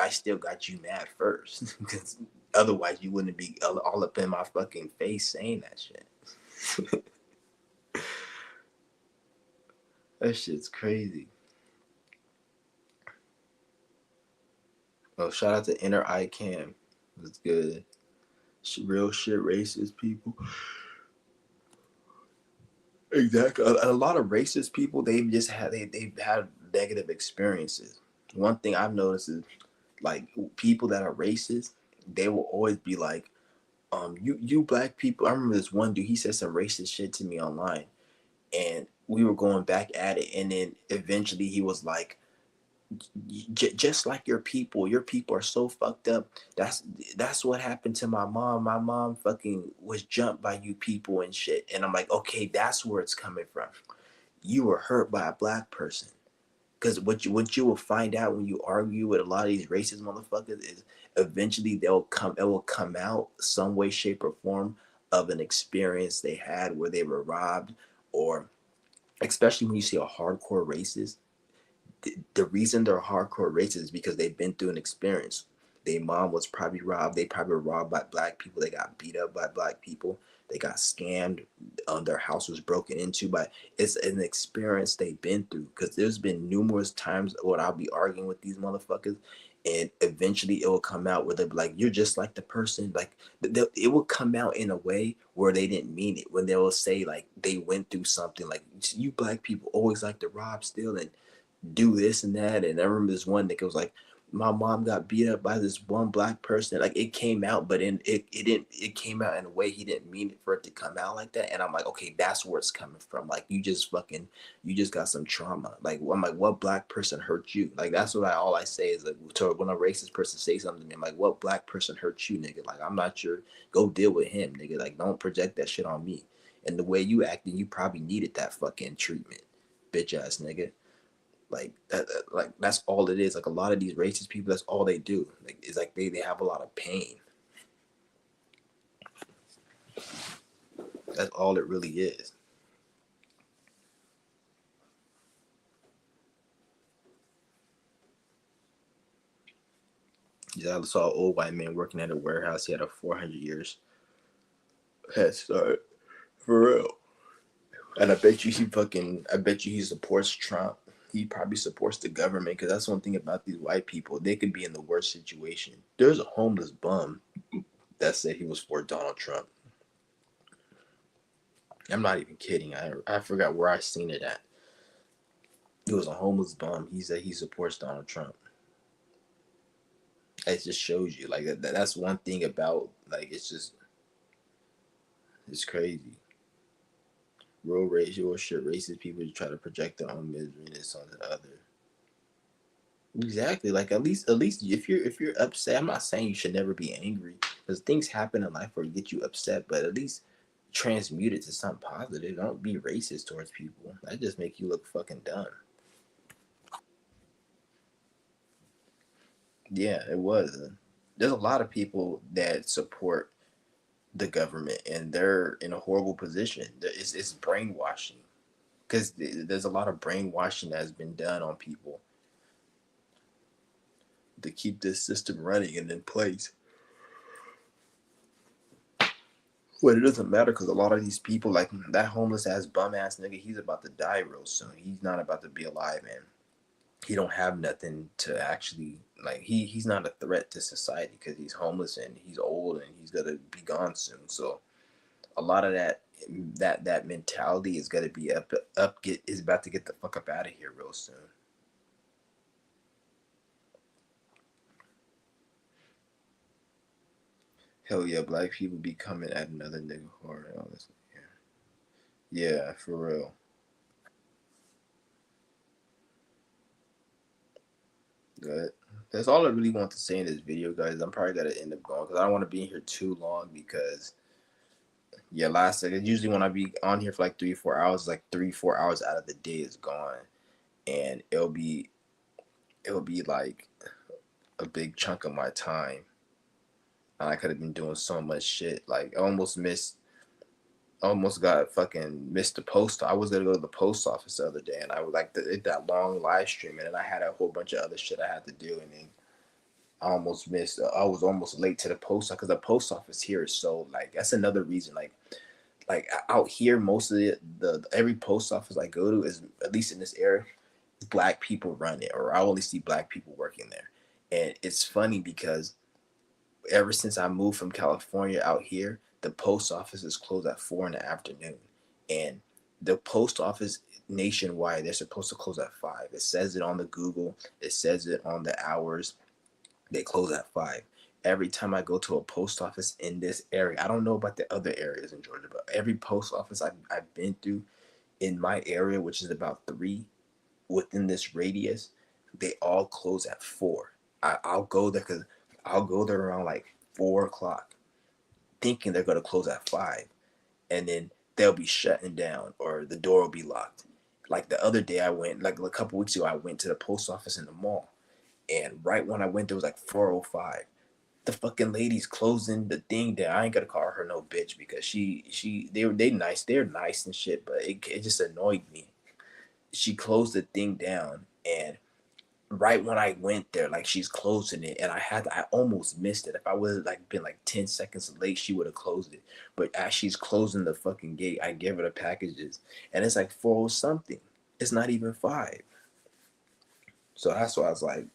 I still got you mad first, because otherwise you wouldn't be all up in my fucking face saying that shit. That shit's crazy. Oh, shout out to Inner Eye Cam. That's good. Real shit, racist people. Exactly. A lot of racist people, they've had negative experiences. One thing I've noticed is like people that are racist, they will always be like, you black people. I remember this one dude, he said some racist shit to me online, and we were going back at it, and then eventually he was like, just like your people are so fucked up. That's what happened to my mom. My mom fucking was jumped by you people and shit. And I'm like, okay, that's where it's coming from. You were hurt by a black person. Because what you will find out when you argue with a lot of these racist motherfuckers is eventually it will come out some way, shape, or form of an experience they had where they were robbed, or especially when you see a hardcore racist, the reason they're hardcore racist is because they've been through an experience. Their mom was probably robbed. They probably were robbed by black people. They got beat up by black people. They got scammed. Their house was broken into. But it's an experience they've been through. Because there's been numerous times when I'll be arguing with these motherfuckers, and eventually it will come out where they'll be like, "You're just like the person." Like it will come out in a way where they didn't mean it. When they will say like they went through something, like you black people always like to rob, steal, and do this and that. And I remember this one nigga was like, my mom got beat up by this one black person. Like it came out, but it didn't. It came out in a way he didn't mean it for it to come out like that. And I'm like, okay, that's where it's coming from. Like you just got some trauma. Like I'm like, what black person hurt you? Like that's what all I say is like, to when a racist person says something to me, I'm like, what black person hurt you, nigga? Like I'm not sure. Go deal with him, nigga. Like don't project that shit on me. And the way you acting, you probably needed that fucking treatment, bitch ass nigga. Like like that's all it is. Like a lot of these racist people, that's all they do. Like it's like they have a lot of pain. That's all it really is. Yeah, I saw an old white man working at a warehouse. He had a 400 years head start for real. And I bet you he supports Trump. He probably supports the government, because that's one thing about these white people. They could be in the worst situation. There's a homeless bum that said he was for Donald Trump. I'm not even kidding. I forgot where I seen it at. He was a homeless bum. He said he supports Donald Trump. It just shows you like that's one thing about like it's crazy. Real racial shit, racist people try to project their own misery onto the other. Exactly. Like at least if you're upset, I'm not saying you should never be angry, because things happen in life where get you upset, but at least transmute it to something positive. Don't be racist towards people. That just make you look fucking dumb. Yeah, it was. There's a lot of people that support the government, and they're in a horrible position. It's brainwashing because there's a lot of brainwashing that has been done on people to keep this system running and in place. But it doesn't matter because a lot of these people, like that homeless ass bum ass nigga, he's about to die real soon. He's not about to be alive, man. He don't have nothing to actually like. He's not a threat to society because he's homeless and he's old and he's gonna be gone soon. So a lot of that mentality is gonna be up get is about to get the fuck up out of here real soon. Hell yeah, black people be coming at another nigga hard and all this. Yeah, for real. Good. That's all I really want to say in this video, guys. I'm probably gonna end up going because I don't want to be in here too long because yeah, last like usually when I be on here for like 3 4 hours, like 3 4 hours out of the day is gone, and it'll be like a big chunk of my time, and I could have been doing so much shit. Like almost got fucking missed the post. I was gonna go to the post office the other day, and I was like did that long live stream, and then I had a whole bunch of other shit I had to do, and then I almost missed. I was almost late to the post because the post office here is so like that's another reason. Like out here, most of the every post office I go to is at least in this area, black people run it, or I only see black people working there. And it's funny because ever since I moved from California out here, the post office is closed at 4 in the afternoon, and the post office nationwide they're supposed to close at 5. It says it on the Google. It says it on the hours. They close at 5. Every time I go to a post office in this area, I don't know about the other areas in Georgia, but every post office I've been through in my area, which is about 3 within this radius, they all close at 4. I'll go there because I'll go there around like 4 o'clock, thinking they're gonna close at 5, and then they'll be shutting down or the door will be locked. Like the other day, I went like a couple weeks ago. I went to the post office in the mall, and right when I went, there was like 4:05. The fucking lady's closing the thing down. I ain't gonna call her no bitch because they're nice and shit, but it just annoyed me. She closed the thing down, and right when I went there, like she's closing it, and I almost missed it. If I would have like been like 10 seconds late, she would have closed it. But as she's closing the fucking gate, I give her the packages, and it's like 4 something. It's not even 5. So that's why I was like,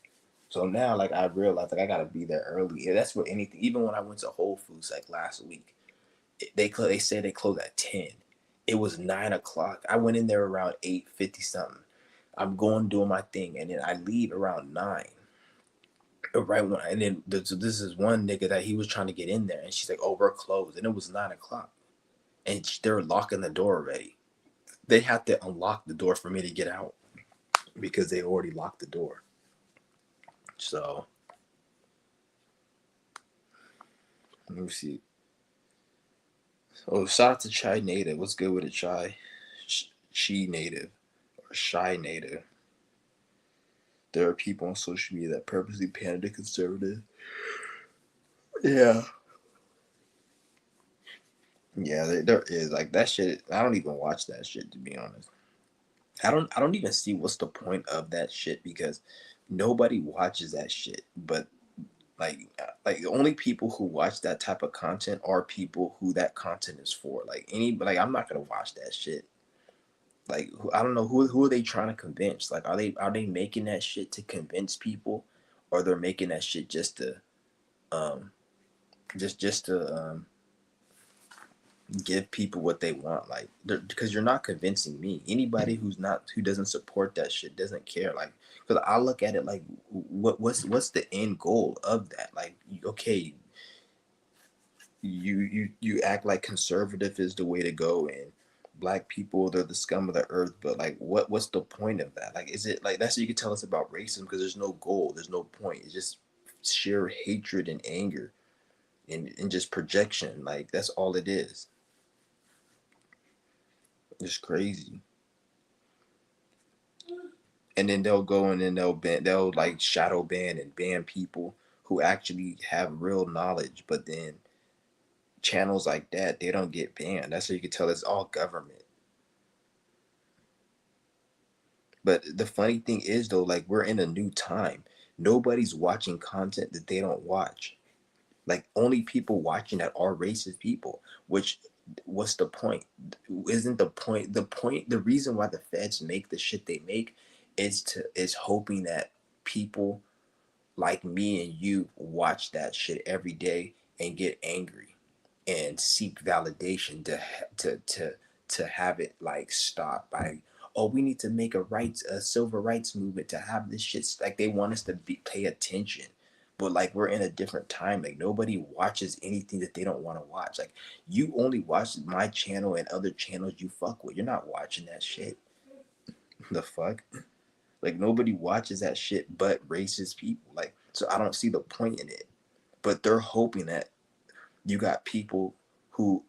so now like I realized like I gotta be there early. And that's what anything. Even when I went to Whole Foods like last week, they said they closed at 10. It was 9 o'clock. I went in there around 8:50 something. I'm going doing my thing, and then I leave around 9. Right when, and then so this is one nigga that he was trying to get in there, and she's like, "Oh, we're closed," and it was 9 o'clock, and they're locking the door already. They had to unlock the door for me to get out because they already locked the door. So let me see. Oh, shout out to Chai Native. What's good with a Chai? She Native or Shy Native. There are people on social media that purposely pander to conservative. Yeah. Yeah, there is like that shit. I don't even watch that shit to be honest. I don't even see what's the point of that shit because nobody watches that shit. But like the only people who watch that type of content are people who that content is for. Like I'm not gonna watch that shit. Like I don't know who are they trying to convince? Like are they making that shit to convince people, or they're making that shit just to um just to give people what they want? Like because you're not convincing me. Anybody who doesn't support that shit doesn't care. Like because I look at it like what's the end goal of that? Like okay, you act like conservative is the way to go, and black people they're the scum of the earth, but like what's the point of that? Like is it like that's what you can tell us about racism because there's no goal, there's no point. It's just sheer hatred and anger and just projection. Like that's all it is. It's crazy. And then they'll go and then they'll like shadow ban and ban people who actually have real knowledge. But then channels like that, they don't get banned. That's how you can tell it's all government. But the funny thing is though, like we're in a new time. Nobody's watching content that they don't watch. Like only people watching that are racist people. Which, what's the point? Isn't the reason why the feds make the shit they make is hoping that people like me and you watch that shit every day and get angry and seek validation to have it like stop by, oh, we need to make a civil rights movement to have this shit, like they want us to pay attention. But like we're in a different time. Like nobody watches anything that they don't want to watch. Like you only watch my channel and other channels you fuck with. You're not watching that shit. The fuck. Like nobody watches that shit but racist people. Like, so I don't see the point in it. But they're hoping that you got people who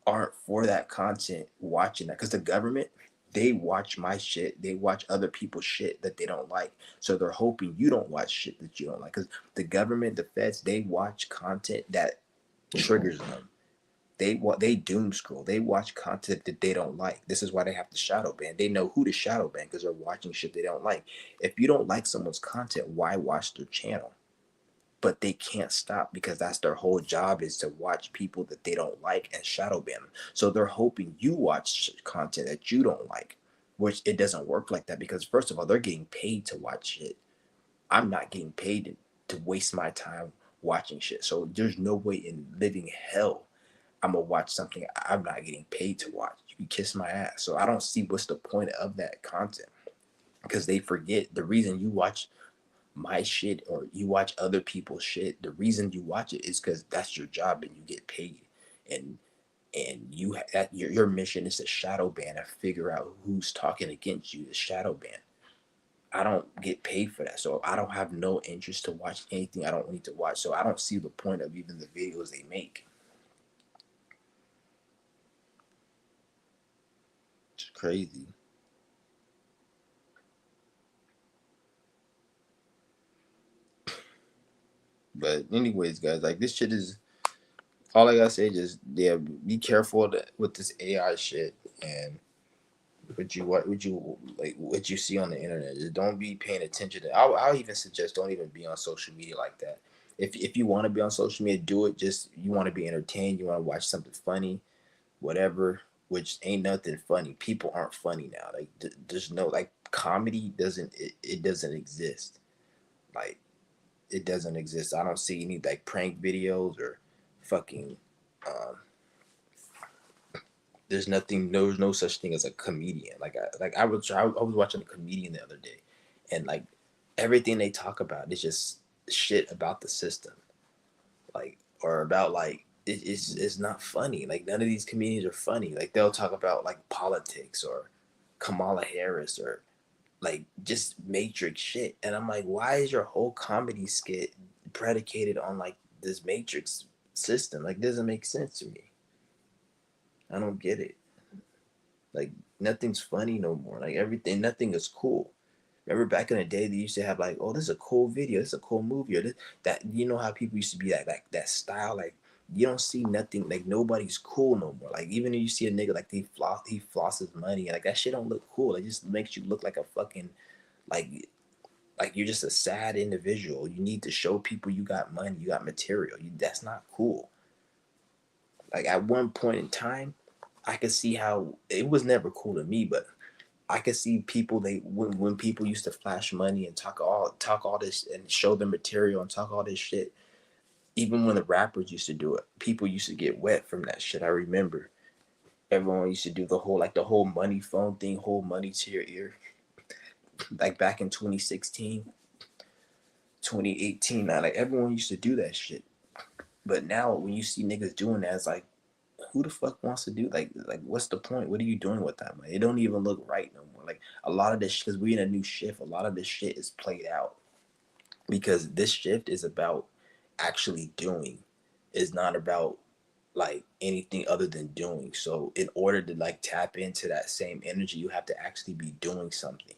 aren't for that content watching that, because the government, they watch my shit, they watch other people's shit that they don't like, so they're hoping you don't watch shit that you don't like, because the government, the feds, they watch content that triggers them. They doom scroll. They watch content that they don't like. This is why they have to shadow ban. They know who to shadow ban because they're watching shit they don't like. If you don't like someone's content, why watch their channel? But they can't stop because that's their whole job, is to watch people that they don't like and shadow ban them. So they're hoping you watch content that you don't like, which it doesn't work like that, because first of all, they're getting paid to watch shit. I'm not getting paid to waste my time watching shit. So there's no way in living hell I'm gonna watch something I'm not getting paid to watch. You can kiss my ass. So I don't see what's the point of that content, because they forget the reason you watch my shit or you watch other people's shit. The reason you watch it is because that's your job and you get paid, and you that your mission is to shadow ban and figure out who's talking against you. To shadow ban. I don't get paid for that, so I don't have no interest to watch anything I don't need to watch. So I don't see the point of even the videos they make. It's crazy. But anyways, guys, like this shit is all I gotta say. Just yeah, be careful with this AI shit and what you see on the internet. Just don't be paying attention to. I'll even suggest don't even be on social media like that. If you want to be on social media, do it. Just you want to be entertained. You want to watch something funny, whatever. Which ain't nothing funny. People aren't funny now. Like there's no like comedy doesn't it doesn't exist. Like it doesn't exist. I don't see any like prank videos or fucking. Um, there's nothing. There's no such thing as a comedian. I was watching a comedian the other day, and like everything they talk about is just shit about the system, like or about like it's not funny. Like none of these comedians are funny. Like they'll talk about like politics or Kamala Harris or like just Matrix shit, and I'm like, why is your whole comedy skit predicated on like this Matrix system? Like, it doesn't make sense to me. I don't get it. Like, nothing's funny no more. Like everything, nothing is cool. Remember back in the day, they used to have like, oh, this is a cool video, this is a cool movie, or this, that. You know how people used to be like that style. Like you don't see nothing. Like nobody's cool no more. Like even if you see a nigga like he flosses money, like that shit don't look cool. It just makes you look like a fucking like you're just a sad individual. You need to show people you got money, you got material. That's not cool. Like at one point in time, I could see how it was never cool to me, but I could see people when people used to flash money and talk all this and show their material and talk all this shit. Even when the rappers used to do it, people used to get wet from that shit. I remember everyone used to do the whole money phone thing, whole money to your ear, like back in 2016, 2018. Now, like everyone used to do that shit. But now when you see niggas doing that, it's like, who the fuck wants to do like what's the point? What are you doing with that money? It don't even look right no more. Like a lot of this, because we in a new shift, a lot of this shit is played out because this shift is about actually doing. It's not about like anything other than doing. So in order to like tap into that same energy, you have to actually be doing something.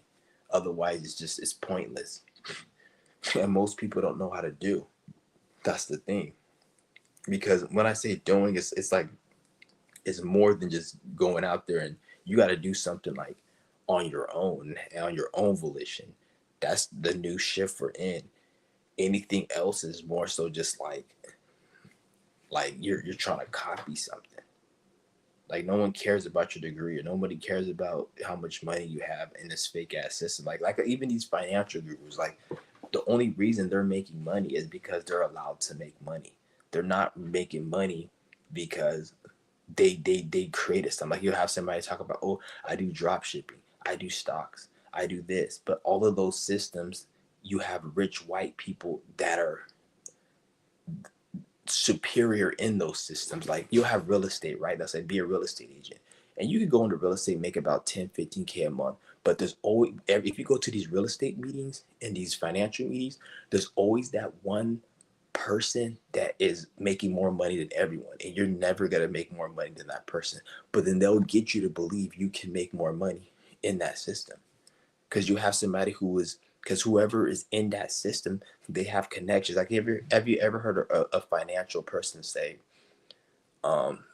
Otherwise, it's pointless, and most people don't know how to do. That's the thing. Because when I say doing, it's like it's more than just going out there, and you got to do something like on your own, on your own volition. That's the new shift we're in. Anything else is more so just like you're trying to copy something. Like no one cares about your degree, or nobody cares about how much money you have in this fake ass system. Like even these financial gurus, like the only reason they're making money is because they're allowed to make money. They're not making money because they created something. Like you'll have somebody talk about, oh, I do drop shipping, I do stocks, I do this, but all of those systems, you have rich white people that are superior in those systems. Like you'll have real estate, right? That's like be a real estate agent. And you could go into real estate, make about 10, 15K a month. But there's always, if you go to these real estate meetings and these financial meetings, there's always that one person that is making more money than everyone. And you're never going to make more money than that person. But then they'll get you to believe you can make more money in that system. Because you have somebody who is, because whoever is in that system, they have connections. Like have you ever heard a financial person say, um,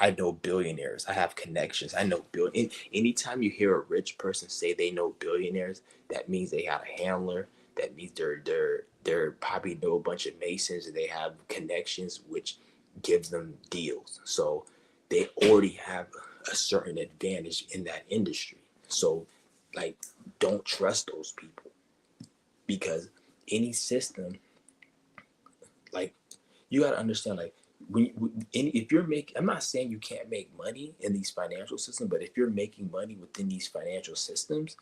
I know billionaires. I have connections. I know billion. Anytime you hear a rich person say they know billionaires, that means they got a handler. That means they're probably know a bunch of masons and they have connections, which gives them deals. So they already have a certain advantage in that industry. So like, don't trust those people, because any system, like, you got to understand, like, if you're making, I'm not saying you can't make money in these financial systems, but if you're making money within these financial systems,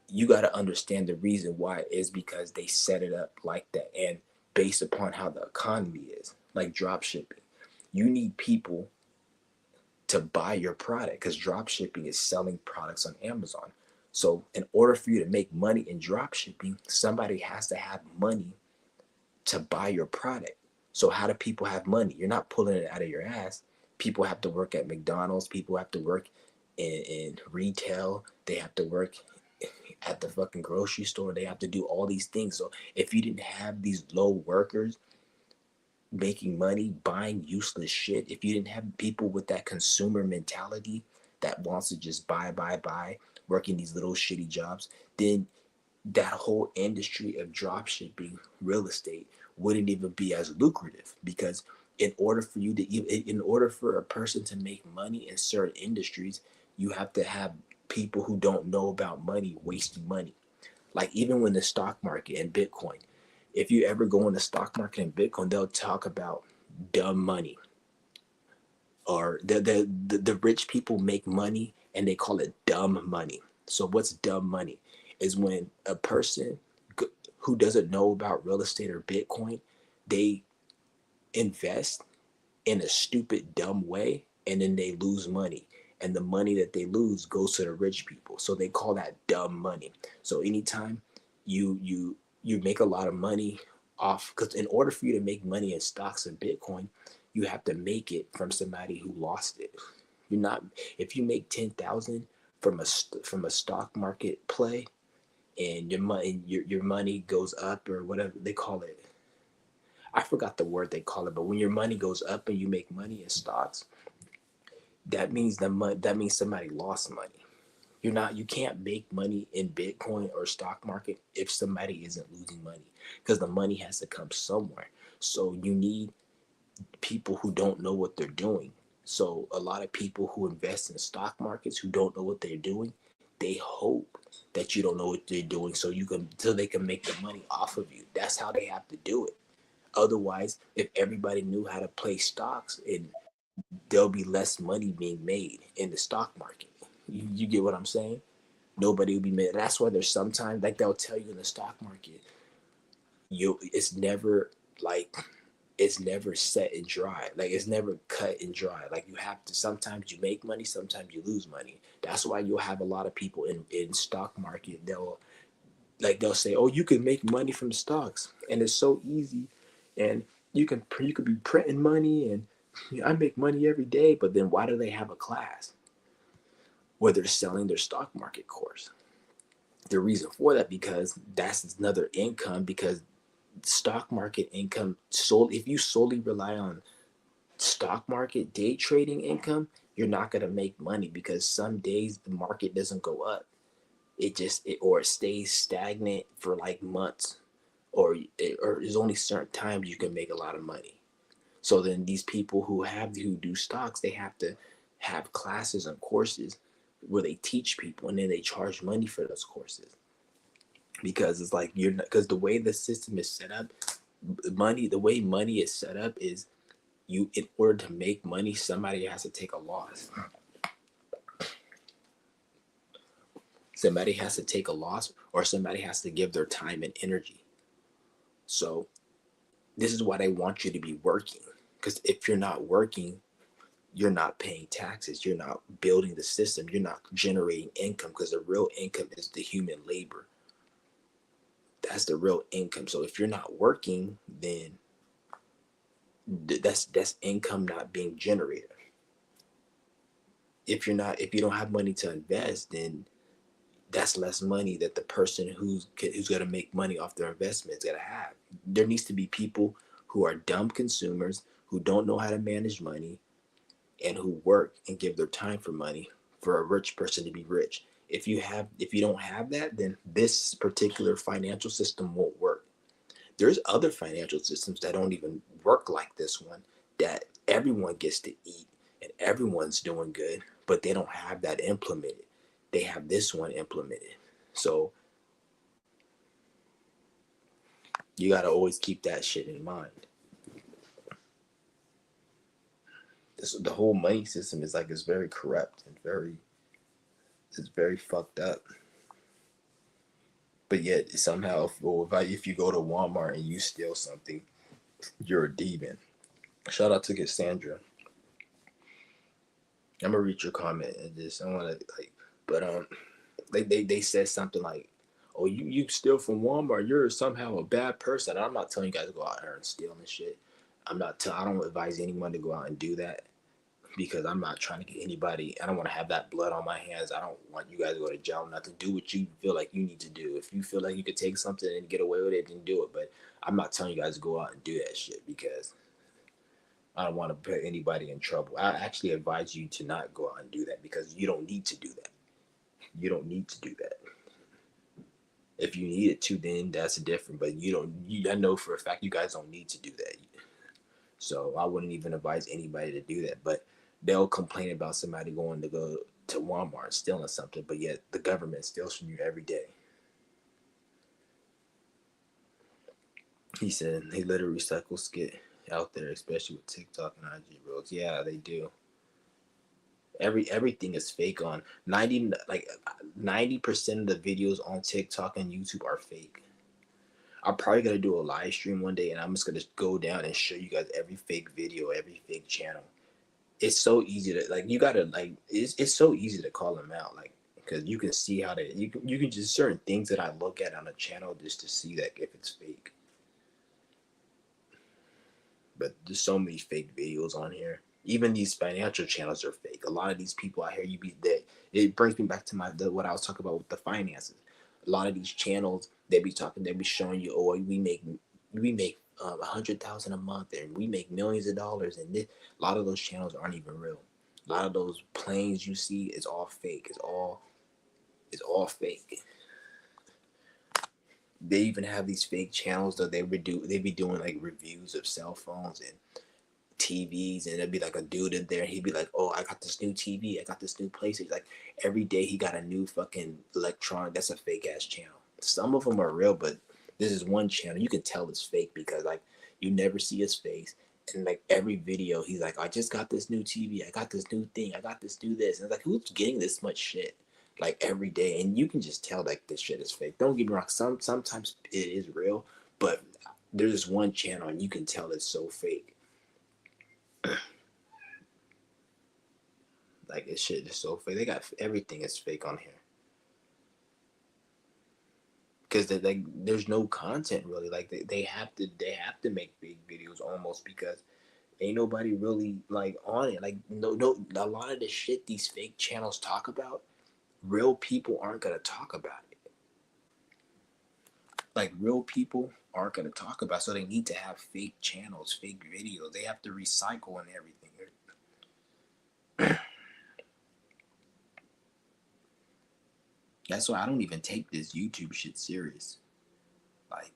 you got to understand the reason why is because they set it up like that, and based upon how the economy is, like drop shipping. You need people to buy your product, because drop shipping is selling products on Amazon. So in order for you to make money in drop shipping, somebody has to have money to buy your product. So how do people have money? You're not pulling it out of your ass. People have to work at McDonald's. People have to work in retail. They have to work at the fucking grocery store. They have to do all these things. So if you didn't have these low workers making money, buying useless shit, if you didn't have people with that consumer mentality that wants to just buy, working these little shitty jobs, then that whole industry of drop shipping real estate wouldn't even be as lucrative. Because in order for you to in order for a person to make money in certain industries, you have to have people who don't know about money wasting money. Like even when the stock market and Bitcoin, if you ever go in the stock market and Bitcoin, they'll talk about dumb money, or the rich people make money and they call it dumb money. So what's dumb money is when a person who doesn't know about real estate or Bitcoin, they invest in a stupid dumb way, and then they lose money, and the money that they lose goes to the rich people. So they call that dumb money. So anytime you make a lot of money off, because in order for you to make money in stocks and Bitcoin, you have to make it from somebody who lost it. You're not, if you make 10,000 from a stock market play, and your money goes up, or whatever they call it, I forgot the word they call it, but when your money goes up and you make money in stocks, that means that means somebody lost money. You can't make money in Bitcoin or stock market if somebody isn't losing money, because the money has to come somewhere. So you need people who don't know what they're doing. So a lot of people who invest in stock markets who don't know what they're doing, they hope that you don't know what they're doing, so they can make the money off of you. That's how they have to do it. Otherwise, if everybody knew how to play stocks, there'll be less money being made in the stock market. You get what I'm saying? Nobody will be made. That's why there's sometimes, like, they'll tell you in the stock market, it's never like, it's never set and dry. Like, it's never cut and dry. Like, you have to, sometimes you make money, sometimes you lose money. That's why you'll have a lot of people in stock market. They'll say, oh, you can make money from stocks, and it's so easy, and you could be printing money, and I make money every day. But then why do they have a class where they're selling their stock market course? The reason for that, because that's another income, because stock market income, so if you solely rely on stock market day trading income, you're not going to make money, because some days the market doesn't go up. Or it stays stagnant for like months, or there's only certain times you can make a lot of money. So then these people who do stocks, they have to have classes and courses where they teach people, and then they charge money for those courses, because it's like you're not, because the way the system is set up, the way money is set up is, you in order to make money, somebody has to take a loss. Somebody has to take a loss, or somebody has to give their time and energy. So this is why they want you to be working, because if you're not working, you're not paying taxes, you're not building the system, you're not generating income, because the real income is the human labor. That's the real income. So if you're not working, then that's income not being generated. If you don't have money to invest, then that's less money that the person who's going to make money off their investment is going to have. There needs to be people who are dumb consumers, who don't know how to manage money, and who work and give their time for money, for a rich person to be rich. If you don't have that, then this particular financial system won't work. There's other financial systems that don't even work like this one, that everyone gets to eat and everyone's doing good, but they don't have that implemented. They have this one implemented. So you got to always keep that shit in mind. The whole money system is like, it's very corrupt and it's very fucked up. But yet somehow, if you go to Walmart and you steal something, you're a demon. Shout out to Cassandra. I'm gonna read your comment and just, I want to like, but they said something like, "Oh, you steal from Walmart, you're somehow a bad person." And I'm not telling you guys to go out there and steal and shit. I don't advise anyone to go out and do that, because I'm not trying to get anybody. I don't want to have that blood on my hands. I don't want you guys to go to jail. Not to do what you feel like you need to do. If you feel like you could take something and get away with it, then do it. But I'm not telling you guys to go out and do that shit, because I don't want to put anybody in trouble. I actually advise you to not go out and do that, because you don't need to do that. You don't need to do that. If you needed to, then that's different. But you don't. I know for a fact you guys don't need to do that. So I wouldn't even advise anybody to do that. But they'll complain about somebody going to go to Walmart and stealing something, but yet the government steals from you every day. He said they let a recycle skit out there, especially with TikTok and IG Reels. Yeah, they do. Everything is fake on 90% of the videos on TikTok and YouTube are fake. I'm probably gonna do a live stream one day, and I'm just gonna go down and show you guys every fake video, every fake channel. It's so easy to, like, you gotta, like, it's so easy to call them out, like, because you can see how they, you can just, certain things that I look at on a channel just to see that if it's fake. But there's so many fake videos on here. Even these financial channels are fake. A lot of these people out here, you be that, it brings me back to what I was talking about with the finances. A lot of these channels, they be showing you, oh, we make 100,000 a month, and we make millions of dollars, and this, a lot of those channels aren't even real. A lot of those planes you see is all fake. It's all fake. They even have these fake channels that they be doing like reviews of cell phones and TVs, and there'd be like a dude in there. He'd be like, "Oh, I got this new TV. I got this new PlayStation." Like every day, he got a new fucking electronic. That's a fake ass channel. Some of them are real, but this is one channel you can tell it's fake, because like you never see his face, and like every video, he's like, "I just got this new TV. I got this new thing. I got this new this." And it's like, who's getting this much shit? Like every day, and you can just tell like this shit is fake. Don't get me wrong. Sometimes it is real, but there's this one channel, and you can tell it's so fake. Like this shit is so fake. They got everything is fake on here, because like there's no content really. Like they have to make big videos almost, because ain't nobody really like on it. Like no, a lot of the shit these fake channels talk about, real people aren't gonna talk about it. like real people aren't gonna talk about. So they need to have fake channels, fake videos. They have to recycle and everything. That's why I don't even take this YouTube shit serious. Like,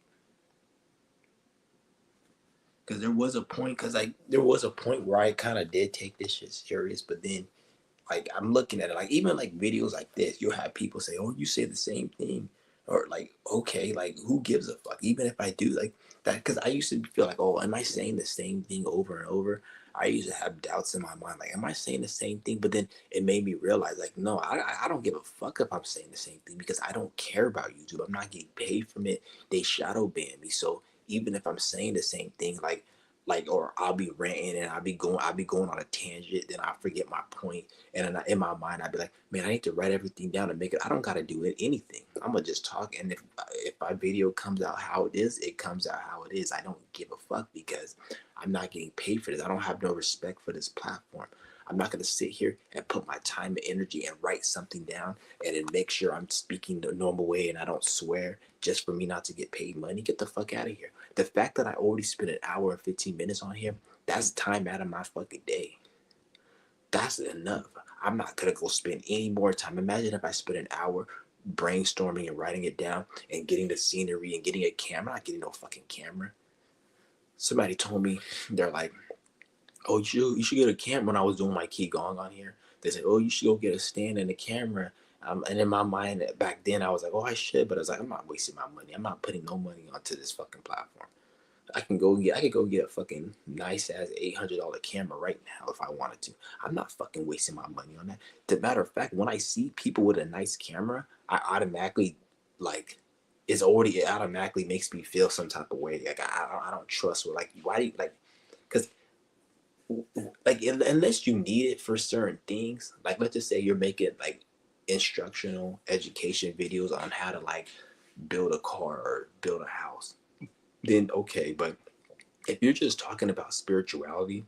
because there was a point where I kind of did take this shit serious, but then like I'm looking at it, like even like videos like this, you'll have people say, "Oh, you say the same thing," or like, "Okay, like who gives a fuck?" Even if I do like that, because I used to feel like, "Oh, am I saying the same thing over and over?" I used to have doubts in my mind, like, "Am I saying the same thing?" But then it made me realize, like, no, I don't give a fuck if I'm saying the same thing because I don't care about YouTube. I'm not getting paid from it. They shadow ban me, so even if I'm saying the same thing, like or I'll be ranting and I'll be going on a tangent, then I forget my point, and then in my mind, I'd be like, man, I need to write everything down and make it. I don't got to do it, anything. I'm going to just talk. And if my video comes out how it is, it comes out how it is. I don't give a fuck because I'm not getting paid for this. I don't have no respect for this platform. I'm not going to sit here and put my time and energy and write something down and then make sure I'm speaking the normal way and I don't swear just for me not to get paid money. Get the fuck out of here. The fact that I already spent an hour and 15 minutes on here, that's time out of my fucking day. That's enough. I'm not gonna go spend any more time. Imagine if I spent an hour brainstorming and writing it down and getting the scenery and getting a camera. I'm not getting no fucking camera. Somebody told me, they're like, "Oh, you should get a camera." When I was doing my Qigong on here, they said, "Oh, you should go get a stand and a camera." And in my mind back then, I was like, "Oh, I should," but I was like, "I'm not wasting my money. I'm not putting no money onto this fucking platform. I could go get a fucking nice ass $800 camera right now if I wanted to. I'm not fucking wasting my money on that." The matter of fact, when I see people with a nice camera, I automatically like it automatically makes me feel some type of way. Like I don't trust what, like, why do you like, because like unless you need it for certain things, like let's just say you're making like instructional education videos on how to like build a car or build a house, then okay. But if you're just talking about spirituality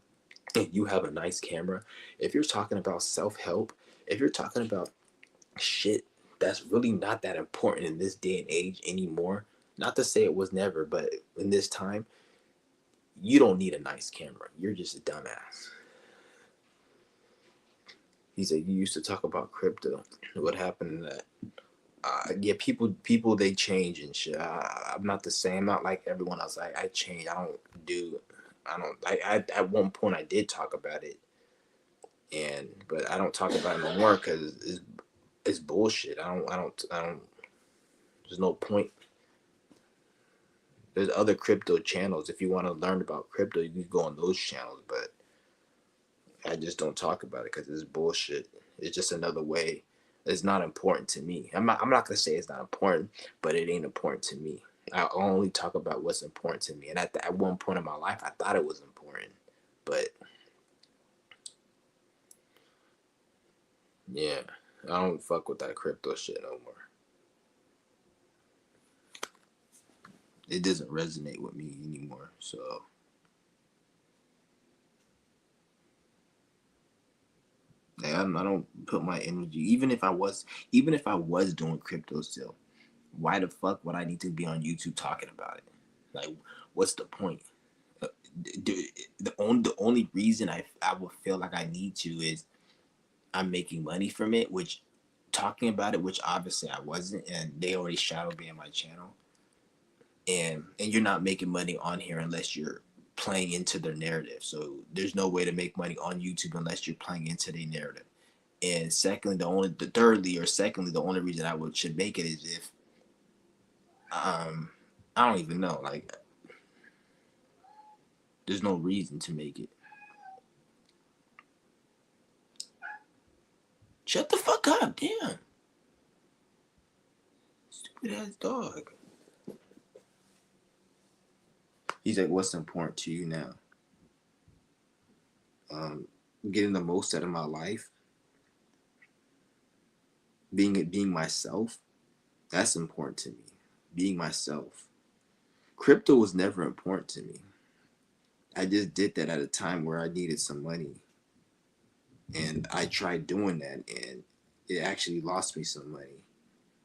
and you have a nice camera, if you're talking about self-help, if you're talking about shit that's really not that important in this day and age anymore, not to say it was never, but in this time, you don't need a nice camera. You're just a dumbass. He said, "You used to talk about crypto. What happened to that?" Yeah, people they change and shit. I'm not the same. I'm not like everyone else. I change. Do. I don't. I at one point I did talk about it, but I don't talk about it no more because it's bullshit. I don't. There's no point. There's other crypto channels. If you want to learn about crypto, you can go on those channels. But I just don't talk about it because it's bullshit. It's just another way. It's not important to me. I'm not gonna say it's not important, but it ain't important to me. I only talk about what's important to me. And at one point in my life, I thought it was important, but yeah, I don't fuck with that crypto shit no more. It doesn't resonate with me anymore. So like, I don't put my energy. Even if I was doing crypto still, why the fuck would I need to be on YouTube talking about it? Like, what's the point? Uh, the only reason I would feel like I need to is I'm making money from it, which talking about it, which obviously I wasn't, and they already shadow banned my channel. And you're not making money on here unless you're playing into their narrative. So there's no way to make money on YouTube unless you're playing into their narrative. And secondly, the only reason I would should make it is if I don't even know, like there's no reason to make it. Shut the fuck up, damn. Stupid ass dog. He's like, what's important to you now? Um, Getting the most out of my life, being myself. That's important to me. Being myself. Crypto was never important to me. I just did that at a time where I needed some money, and I tried doing that, and it actually lost me some money.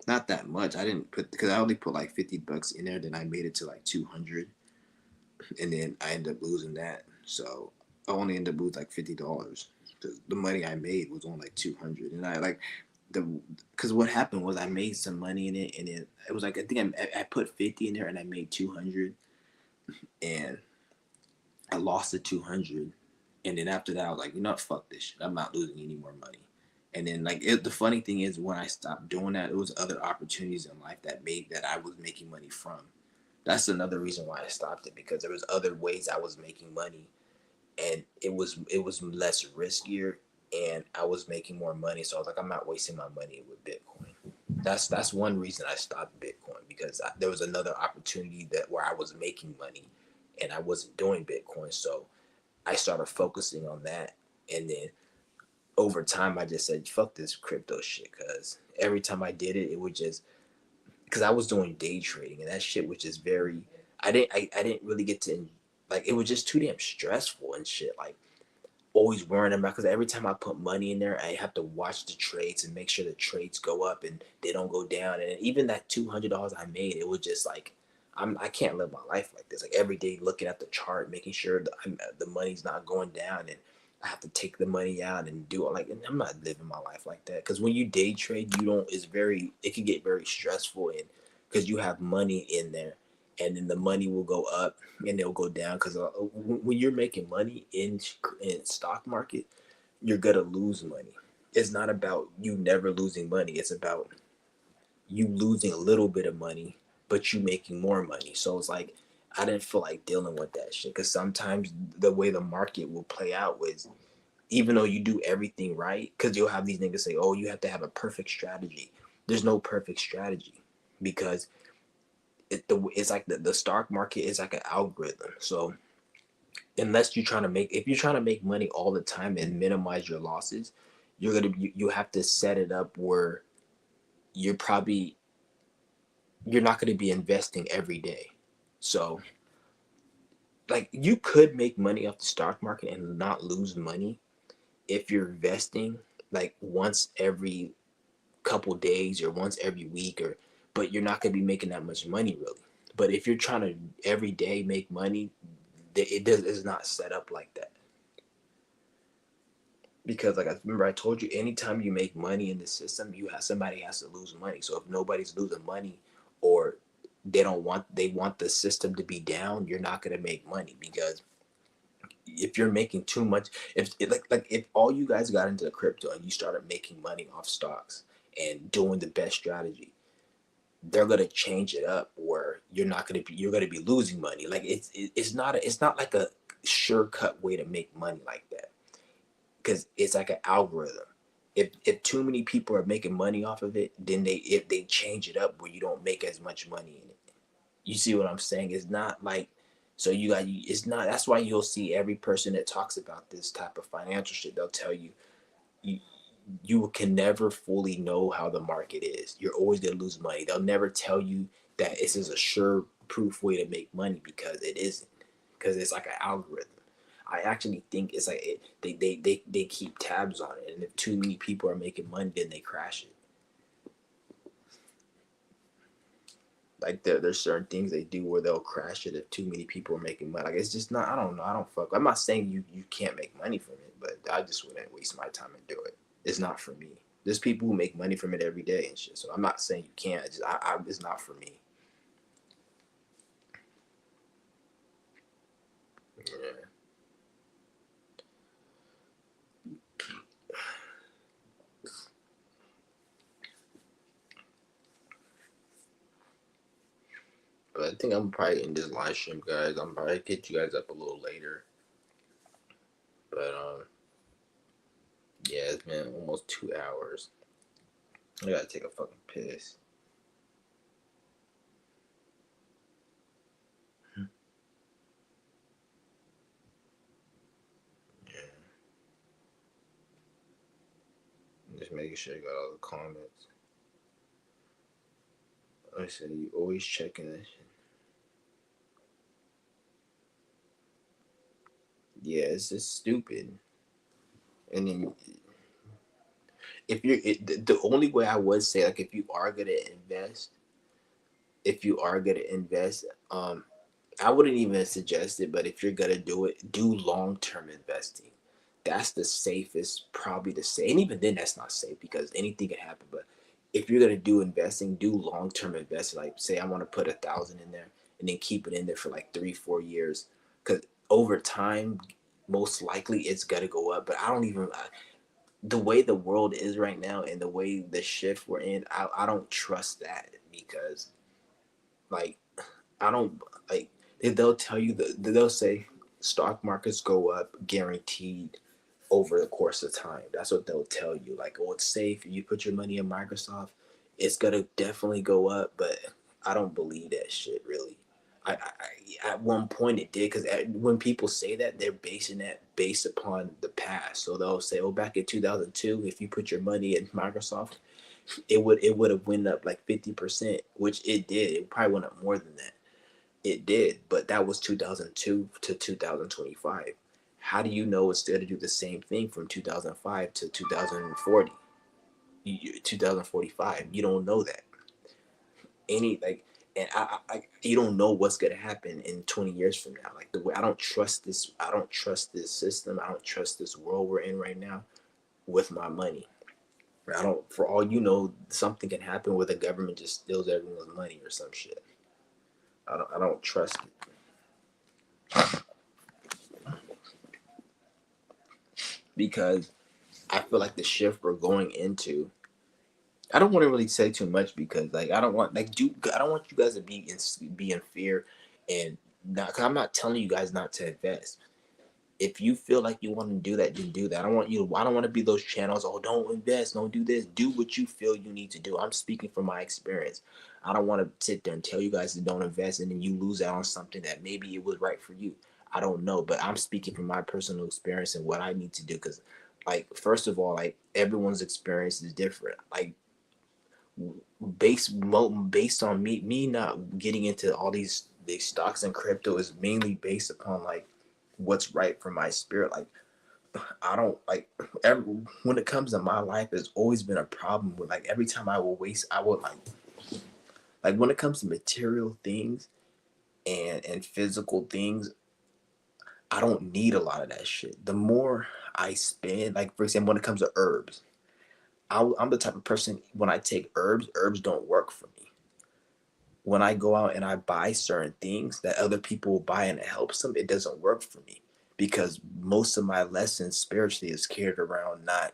not that much. I didn't put because I only put like $50 in there. Then I made it to like 200, and then I ended up losing that. So I only ended up losing like $50 because the money I made was only like 200, and I like the because what happened was I made some money in it, and then it was like I think I put 50 in there and I made 200, and I lost the 200, and then after that I was like, you know what, fuck this shit. I'm not losing any more money. And then like the funny thing is when I stopped doing that, it was other opportunities in life that made that I was making money from. That's another reason why I stopped it because there was other ways I was making money, and it was less riskier, and I was making more money. So I was like, I'm not wasting my money with Bitcoin. That's one reason I stopped Bitcoin because there was another opportunity that where I was making money, and I wasn't doing Bitcoin. So I started focusing on that, and then over time I just said, fuck this crypto shit, because every time I did it, it would just because I was doing day trading, and that shit was just very. I didn't really get to like it was just too damn stressful and shit. Like always worrying about because every time I put money in there, I have to watch the trades and make sure the trades go up and they don't go down. And even that $200 I made, it was just like I can't live my life like this. Like every day looking at the chart, making sure the money's not going down, and I have to take the money out and do it. Like and I'm not living my life like that because when you day trade, you don't. It's very. It can get very stressful and because you have money in there, and then the money will go up and they'll go down because when you're making money in stock market, you're gonna lose money. It's not about you never losing money. It's about you losing a little bit of money, but you making more money. So it's like I didn't feel like dealing with that shit because sometimes the way the market will play out was even though you do everything right, because you'll have these niggas say, "Oh, you have to have a perfect strategy." There's no perfect strategy because it's like the stock market is like an algorithm. So unless you're trying to make if you're trying to make money all the time and minimize your losses, you have to set it up where you're probably you're not going to be investing every day. So like you could make money off the stock market and not lose money if you're investing like once every couple days or once every week or but you're not going to be making that much money really. But if you're trying to every day make money, it's not set up like that. Because like I remember I told you anytime you make money in the system you have somebody has to lose money. So if nobody's losing money or they want the system to be down, you're not going to make money because if you're making too much if like if all you guys got into the crypto and you started making money off stocks and doing the best strategy, they're going to change it up where you're going to be losing money. Like it's not like a sure cut way to make money like that because it's like an algorithm. If too many people are making money off of it, then if they change it up where you don't make as much money in it. You see what I'm saying? It's not like so you got it's not that's why you'll see every person that talks about this type of financial shit, they'll tell you you, you can never fully know how the market is. You're always gonna lose money. They'll never tell you that this is a sure proof way to make money because it isn't. Because it's like an algorithm. I actually think it's like they keep tabs on it, and if too many people are making money, then they crash it. Like there's certain things they do where they'll crash it if too many people are making money. Like it's just not. I don't know. I don't fuck. I'm not saying you can't make money from it, but I just wouldn't waste my time and do it. It's not for me. There's people who make money from it every day and shit. So I'm not saying you can't. It's not for me. Yeah. But I think I'm probably in this live stream, guys. I'm probably get you guys up a little later. But yeah, it's been almost 2 hours. I gotta take a fucking piss. Yeah. Just making sure you got all the comments. Like I said, you always checking that shit. Yeah, it's just stupid. And then if you're the only way I would say, like, if you are gonna invest, I wouldn't even suggest it, but if you're gonna do it, do long term investing. That's the safest, probably the safe. And even then, that's not safe because anything can happen. But if you're gonna do investing, do long term investing. Like, say I want to put 1,000 in there and then keep it in there for like 3, 4 years, because over time, most likely it's gonna go up. But I don't even the way the world is right now and the way the shift we're in. I don't trust that because, like, I don't like they'll tell you that they'll say stock markets go up guaranteed over the course of time. That's what they'll tell you. Like, oh, it's safe. You put your money in Microsoft, it's gonna definitely go up. But I don't believe that shit really. At one point it did because when people say that, they're basing that based upon the past. So they'll say, oh, back in 2002, if you put your money in Microsoft, it would have went up like 50%, which it did. It probably went up more than that. It did, but that was 2002 to 2025. How do you know it's going to do the same thing from 2005 to 2040, 2045? You don't know that. Any like, and you don't know what's going to happen in 20 years from now. Like, the way I don't trust this, I don't trust this system. I don't trust this world we're in right now with my money. I don't. For all you know, something can happen where the government just steals everyone's money or some shit. I don't trust it because I feel like the shift we're going into. I don't want to really say too much because, like, I don't want you guys to be in fear and not. Cause I'm not telling you guys not to invest. If you feel like you want to do that, then do that. I don't want to be those channels. Oh, don't invest. Don't do this. Do what you feel you need to do. I'm speaking from my experience. I don't want to sit there and tell you guys to don't invest and then you lose out on something that maybe it was right for you. I don't know, but I'm speaking from my personal experience and what I need to do. Because, like, first of all, like, everyone's experience is different. Like, based on me not getting into all these stocks and crypto is mainly based upon, like, what's right for my spirit. Like, I don't like when it comes to my life, there's always been a problem with, like, every time I would like when it comes to material things and physical things, I don't need a lot of that shit. The more I spend, like, for example, when it comes to herbs, I'm the type of person, when I take herbs don't work for me. When I go out and I buy certain things that other people will buy and it helps them, it doesn't work for me because most of my lessons spiritually is carried around not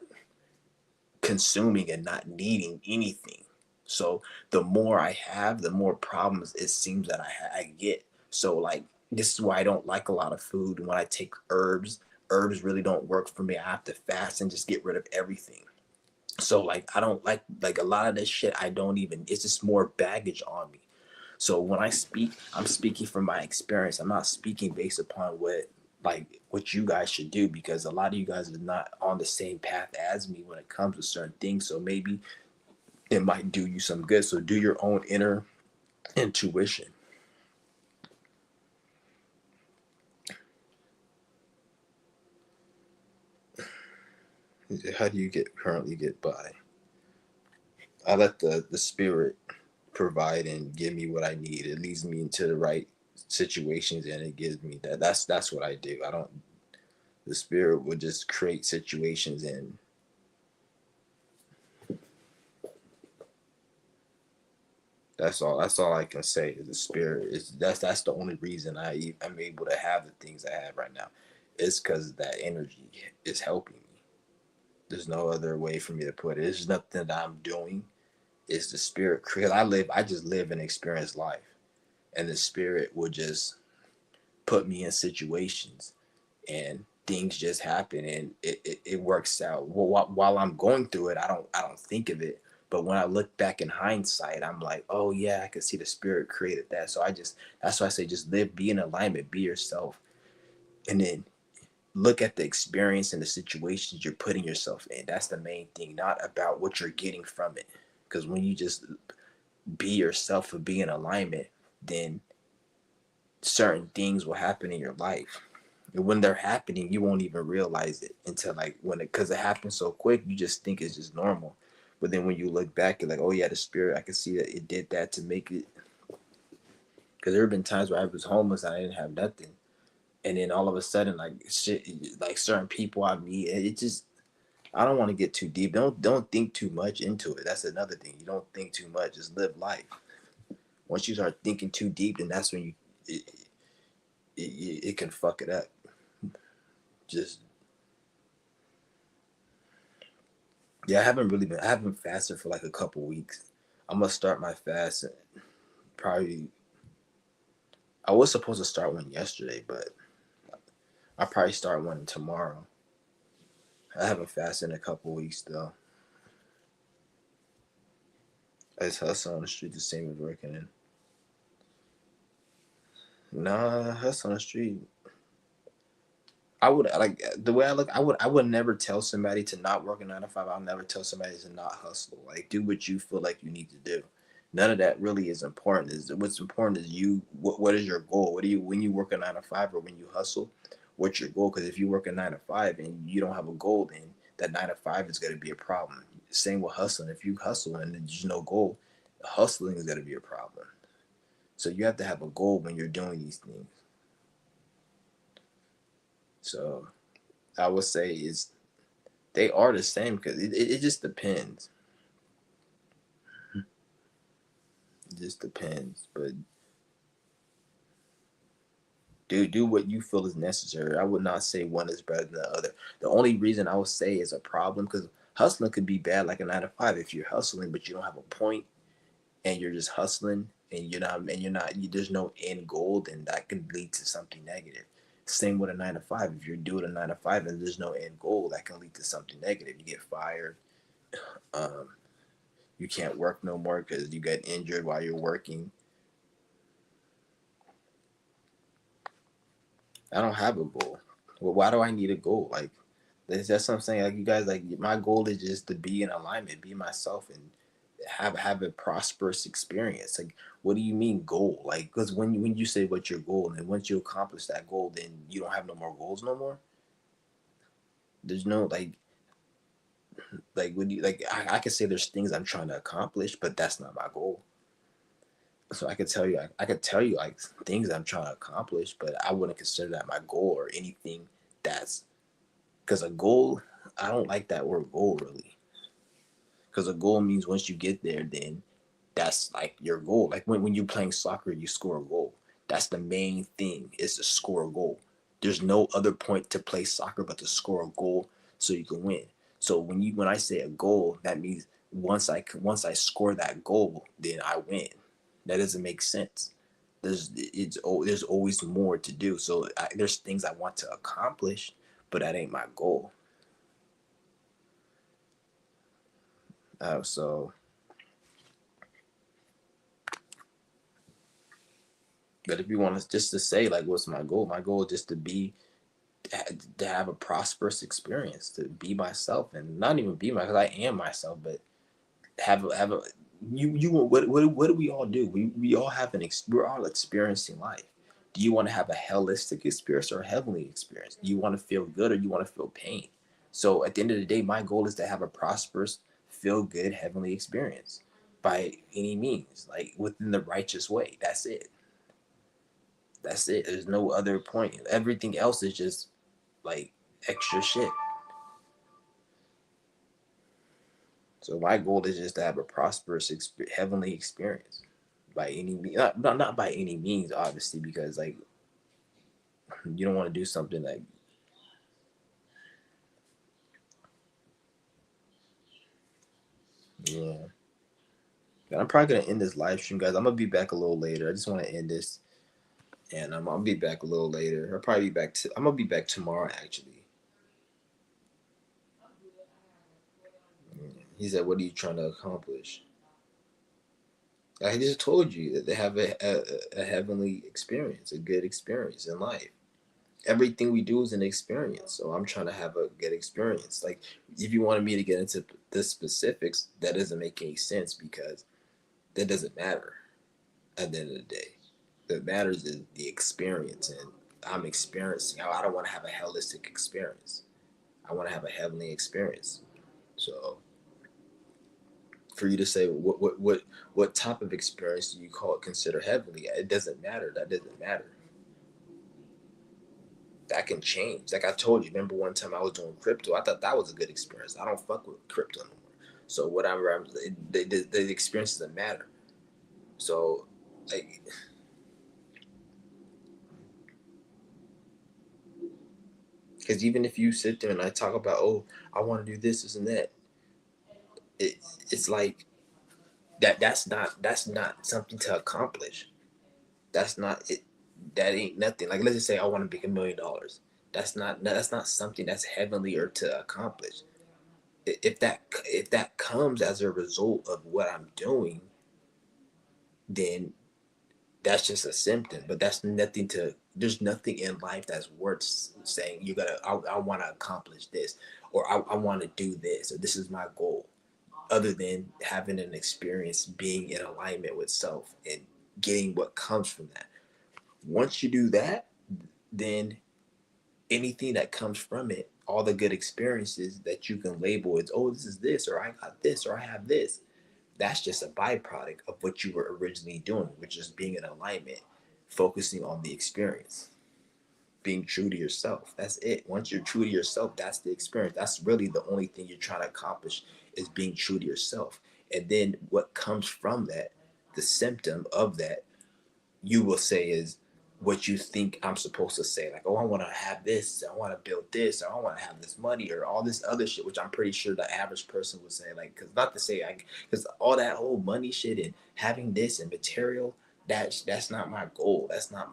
consuming and not needing anything. So the more I have, the more problems it seems that I get. So, like, this is why I don't like a lot of food. When I take herbs really don't work for me. I have to fast and just get rid of everything. So, like, I don't like a lot of this shit. I don't even. It's just more baggage on me. So when I speak, I'm speaking from my experience. I'm not speaking based upon what you guys should do because a lot of you guys are not on the same path as me when it comes to certain things. So maybe it might do you some good. So do your own inner intuition. How do you currently get by? I let the spirit provide and give me what I need. It leads me into the right situations and it gives me that. That's what I do. I don't. The spirit would just create situations and that's all I can say. The spirit is that's the only reason I'm able to have the things I have right now. It's because that energy is helping me. There's no other way for me to put it. There's nothing that I'm doing. It's the spirit. Because I just live and experience life, and the spirit will just put me in situations and things just happen and it works out. Well, while I'm going through it, I don't think of it. But when I look back in hindsight, I'm like, oh yeah, I can see the spirit created that. So that's why I say just live, be in alignment, be yourself, and then look at the experience and the situations you're putting yourself in. That's the main thing, not about what you're getting from it. Because when you just be yourself and be in alignment, then certain things will happen in your life And when they're happening, you won't even realize it until like when it, because it happens so quick, you just think it's just normal. But then when you look back, you're like, oh yeah, the spirit, I can see that it did that to make it. Because there have been times where I was homeless and I didn't have nothing, and then all of a sudden, like shit, like certain people I meet, it just, I don't want to get too deep. Don't think too much into it. That's another thing. You don't think too much. Just live life. Once you start thinking too deep, then that's when it can fuck it up. Just yeah, I haven't fasted for like a couple weeks. I'm gonna start my fast probably. I was supposed to start one yesterday, but I'll probably start one tomorrow. I haven't fasted in a couple weeks though. I just hustle on the street the same as working in. Nah, hustle on the street. I would like the way I look. I would never tell somebody to not work a 9 to 5. I'll never tell somebody to not hustle. Like do what you feel like you need to do. None of that really is important. Is what's important is you. What is your goal? What do you when you work a 9 to 5 or when you hustle? What's your goal? Because if you work a 9 to 5 and you don't have a goal, then that 9 to 5 is going to be a problem. Same with hustling. If you hustle and there's no goal, hustling is going to be a problem. So you have to have a goal when you're doing these things. So I would say is they are the same because it just depends. It just depends. But do what you feel is necessary. I would not say one is better than the other. The only reason I would say is a problem because hustling could be bad like a 9 to 5 if you're hustling but you don't have a point and you're just hustling and you're not there's no end goal, then that can lead to something negative. Same with a 9 to 5. If you're doing a 9 to 5 and there's no end goal, that can lead to something negative. You get fired. Um, you can't work no more because you get injured while you're working. I don't have a goal. Well, why do I need a goal? Like that's what I'm saying. Like you guys, like my goal is just to be in alignment, be myself, and have a prosperous experience. Like, what do you mean goal? Like, because when you say what's your goal, and then once you accomplish that goal, then you don't have no more goals no more. There's no like when you like I can say there's things I'm trying to accomplish, but that's not my goal. So I could tell you, I could tell you like things I'm trying to accomplish, but I wouldn't consider that my goal or anything. That's because a goal. I don't like that word goal really, because a goal means once you get there, then that's like your goal. Like when you're playing soccer, you score a goal. That's the main thing is to score a goal. There's no other point to play soccer but to score a goal so you can win. So when I say a goal, that means once I score that goal, then I win. That doesn't make sense. There's always more to do. So there's things I want to accomplish, but that ain't my goal. So, but if you want to just to say like, what's my goal is just to have a prosperous experience, to be myself, and not even be myself. I am myself, but have a you what do we all do? We all have we're all experiencing life. Do you want to have a hellistic experience or a heavenly experience? Do you want to feel good or you want to feel pain? So at the end of the day, my goal is to have a prosperous, feel good, heavenly experience by any means, like within the righteous way. That's it. That's it. There's no other point. Everything else is just like extra shit. So my goal is just to have a prosperous, heavenly experience by any means. Not by any means, obviously, because like you don't want to do something like yeah. But I'm probably gonna end this live stream, guys. I'm gonna be back a little later. I just want to end this, and I'll be back a little later. I'll probably be back. I'm gonna be back tomorrow, actually. He said, "What are you trying to accomplish?" I just told you that they have a heavenly experience, a good experience in life. Everything we do is an experience. So I'm trying to have a good experience. Like if you wanted me to get into the specifics, that doesn't make any sense because that doesn't matter at the end of the day. What matters is the experience and I'm experiencing. I don't want to have a holistic experience. I want to have a heavenly experience. So for you to say what type of experience do you call it consider heavenly? It doesn't matter. That doesn't matter. That can change. Like I told you, remember one time I was doing crypto. I thought that was a good experience. I don't fuck with crypto no more. So whatever, the experience doesn't matter. So like, because even if you sit there and I talk about, oh, I want to do this and that, it, it's like that's not something to accomplish. That's not it. That ain't nothing. Like let's just say I want to make $1 million. That's not something that's heavenly or to accomplish. If that comes as a result of what I'm doing, then that's just a symptom. But that's nothing to. There's nothing in life that's worth saying. You gotta. I want to accomplish this, or I want to do this, or this is my goal. Other than having an experience, being in alignment with self, and getting what comes from that. Once you do that, then anything that comes from it, all the good experiences that you can label as, oh, this is this, or I got this, or I have this, that's just a byproduct of what you were originally doing, which is being in alignment, focusing on the experience, being true to yourself. That's it. Once you're true to yourself, that's the experience. That's really the only thing you're trying to accomplish is being true to yourself. And then what comes from that, the symptom of that, you will say is what you think I'm supposed to say. Like, oh, I want to have this, I want to build this, or I want to have this money, or all this other shit, which I'm pretty sure the average person would say. Like, because not to say, like, because all that whole money shit and having this and material, that's not my goal. That's not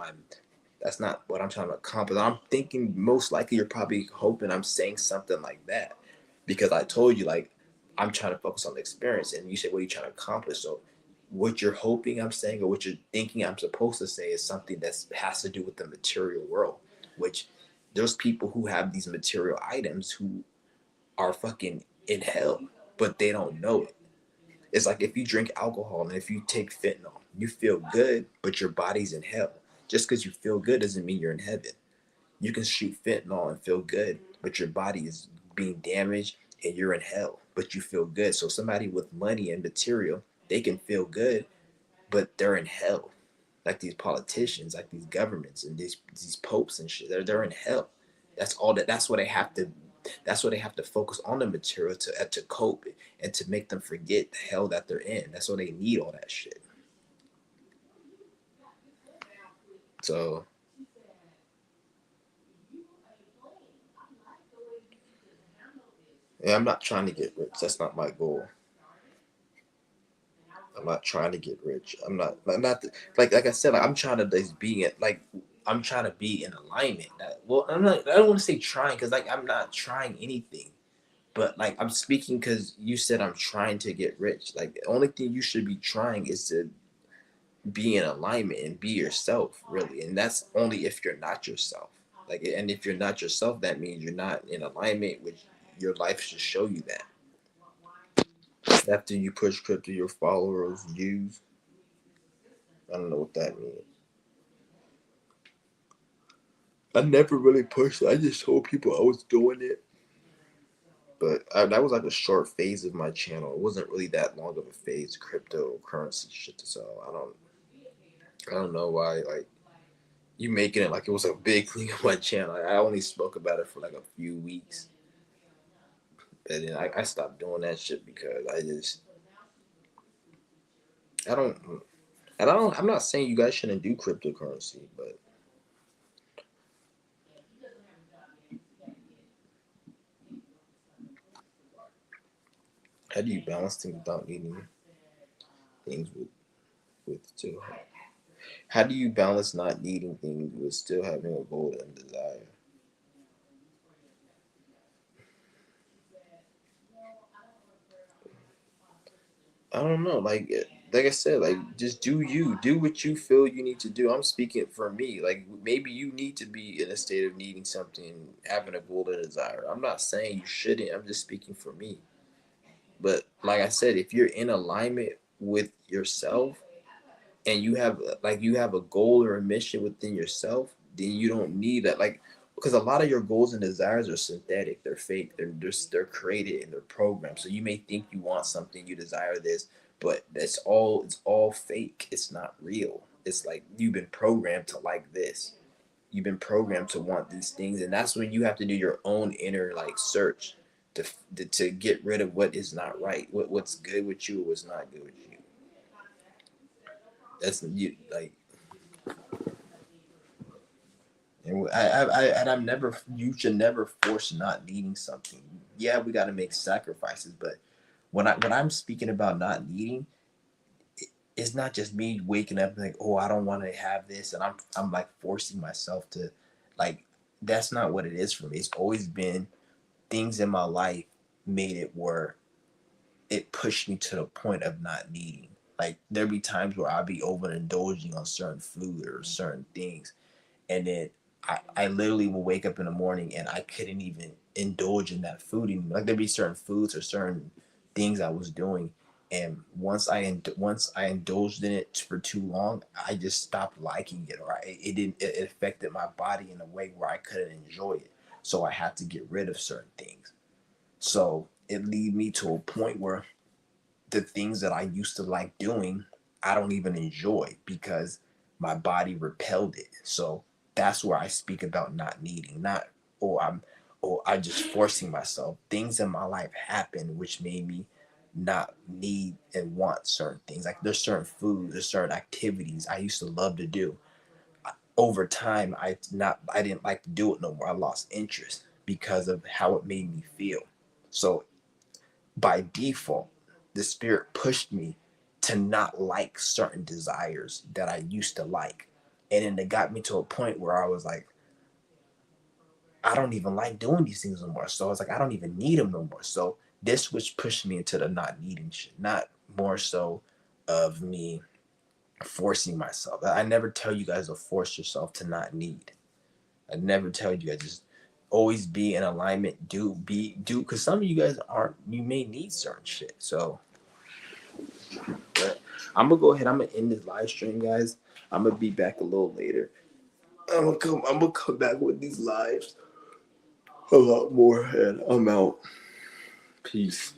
what I'm trying to accomplish. I'm thinking most likely you're probably hoping I'm saying something like that because I told you, like, I'm trying to focus on the experience. And you said, what are you trying to accomplish? So what you're hoping I'm saying or what you're thinking I'm supposed to say is something that has to do with the material world, which there's people who have these material items who are fucking in hell, but they don't know it. It's like if you drink alcohol and if you take fentanyl, you feel good, but your body's in hell. Just because you feel good doesn't mean you're in heaven. You can shoot fentanyl and feel good, but your body is being damaged and you're in hell, but you feel good. So somebody with money and material, they can feel good, but they're in hell. Like these politicians, like these governments and these popes and shit, they're in hell. That's all that. That's what they have to. That's what they have to focus on the material to cope and to make them forget the hell that they're in. That's why they need all that shit. So yeah, I'm not trying to get rich. That's not my goal. I'm not trying to get rich. I'm not like I said. Like, I'm trying to just be it. Like I'm trying to be in alignment. Well, I'm not. I don't want to say trying because like I'm not trying anything. But like I'm speaking because you said I'm trying to get rich. Like the only thing you should be trying is to be in alignment and be yourself, really. And that's only if you're not yourself. Like, and if you're not yourself, that means you're not in alignment. Which your life should show you that. After you push crypto, your followers use. I don't know what that means. I never really pushed it. I just told people I was doing it. But that was like a short phase of my channel. It wasn't really that long of a phase, cryptocurrency shit. So I don't know why like you making it like it was a big thing on my channel. I only spoke about it for like a few weeks, and then I stopped doing that shit because I don't and I don't I'm not saying you guys shouldn't do cryptocurrency, but how do you balance things without needing things with still? How do you balance not needing things with still having a goal and desire? I don't know. Like I said, like just do you do what you feel you need to do. I'm speaking for me. Like maybe you need to be in a state of needing something, having a goal and desire. I'm not saying you shouldn't. I'm just speaking for me. But like I said, if you're in alignment with yourself and you have a goal or a mission within yourself, then you don't need that. Like, because a lot of your goals and desires are synthetic, they're fake, they're created and they're programmed. So you may think you want something, you desire this, but it's all fake. It's not real. It's like you've been programmed to like this. You've been programmed to want these things, and that's when you have to do your own inner like search to get rid of what is not right, what's good with you, what's not good with you. That's you like. And I'm never. You should never force not needing something. Yeah, we got to make sacrifices, but when I'm speaking about not needing, it's not just me waking up and like, oh, I don't want to have this, and I'm like forcing myself to, like, that's not what it is for me. It's always been things in my life made it where it pushed me to the point of not needing. Like there'd be times where I'd be overindulging on certain food or certain things, and then I literally will wake up in the morning and I couldn't even indulge in that food anymore. Like there'd be certain foods or certain things I was doing, and once I indulged in it for too long, I just stopped liking it, or it didn't. It affected my body in a way where I couldn't enjoy it. So I had to get rid of certain things. So it lead me to a point where the things that I used to like doing, I don't even enjoy because my body repelled it. So that's where I speak about not needing, not or I just forcing myself. Things in my life happened which made me not need and want certain things. Like there's certain foods, there's certain activities I used to love to do. Over time, I didn't like to do it no more. I lost interest because of how it made me feel. So by default, the spirit pushed me to not like certain desires that I used to like. And then it got me to a point where I was like, I don't even like doing these things no more. So I was like, I don't even need them no more. So this was pushed me into the not needing shit, not more so of me forcing myself. I never tell you guys to force yourself to not need. I never tell you guys, just always be in alignment. Do because some of you guys aren't. You may need certain shit. So but I'm gonna go ahead. I'm gonna end this live stream, guys. I'm gonna be back a little later. I'm gonna come back with these lives a lot more, and I'm out. Peace.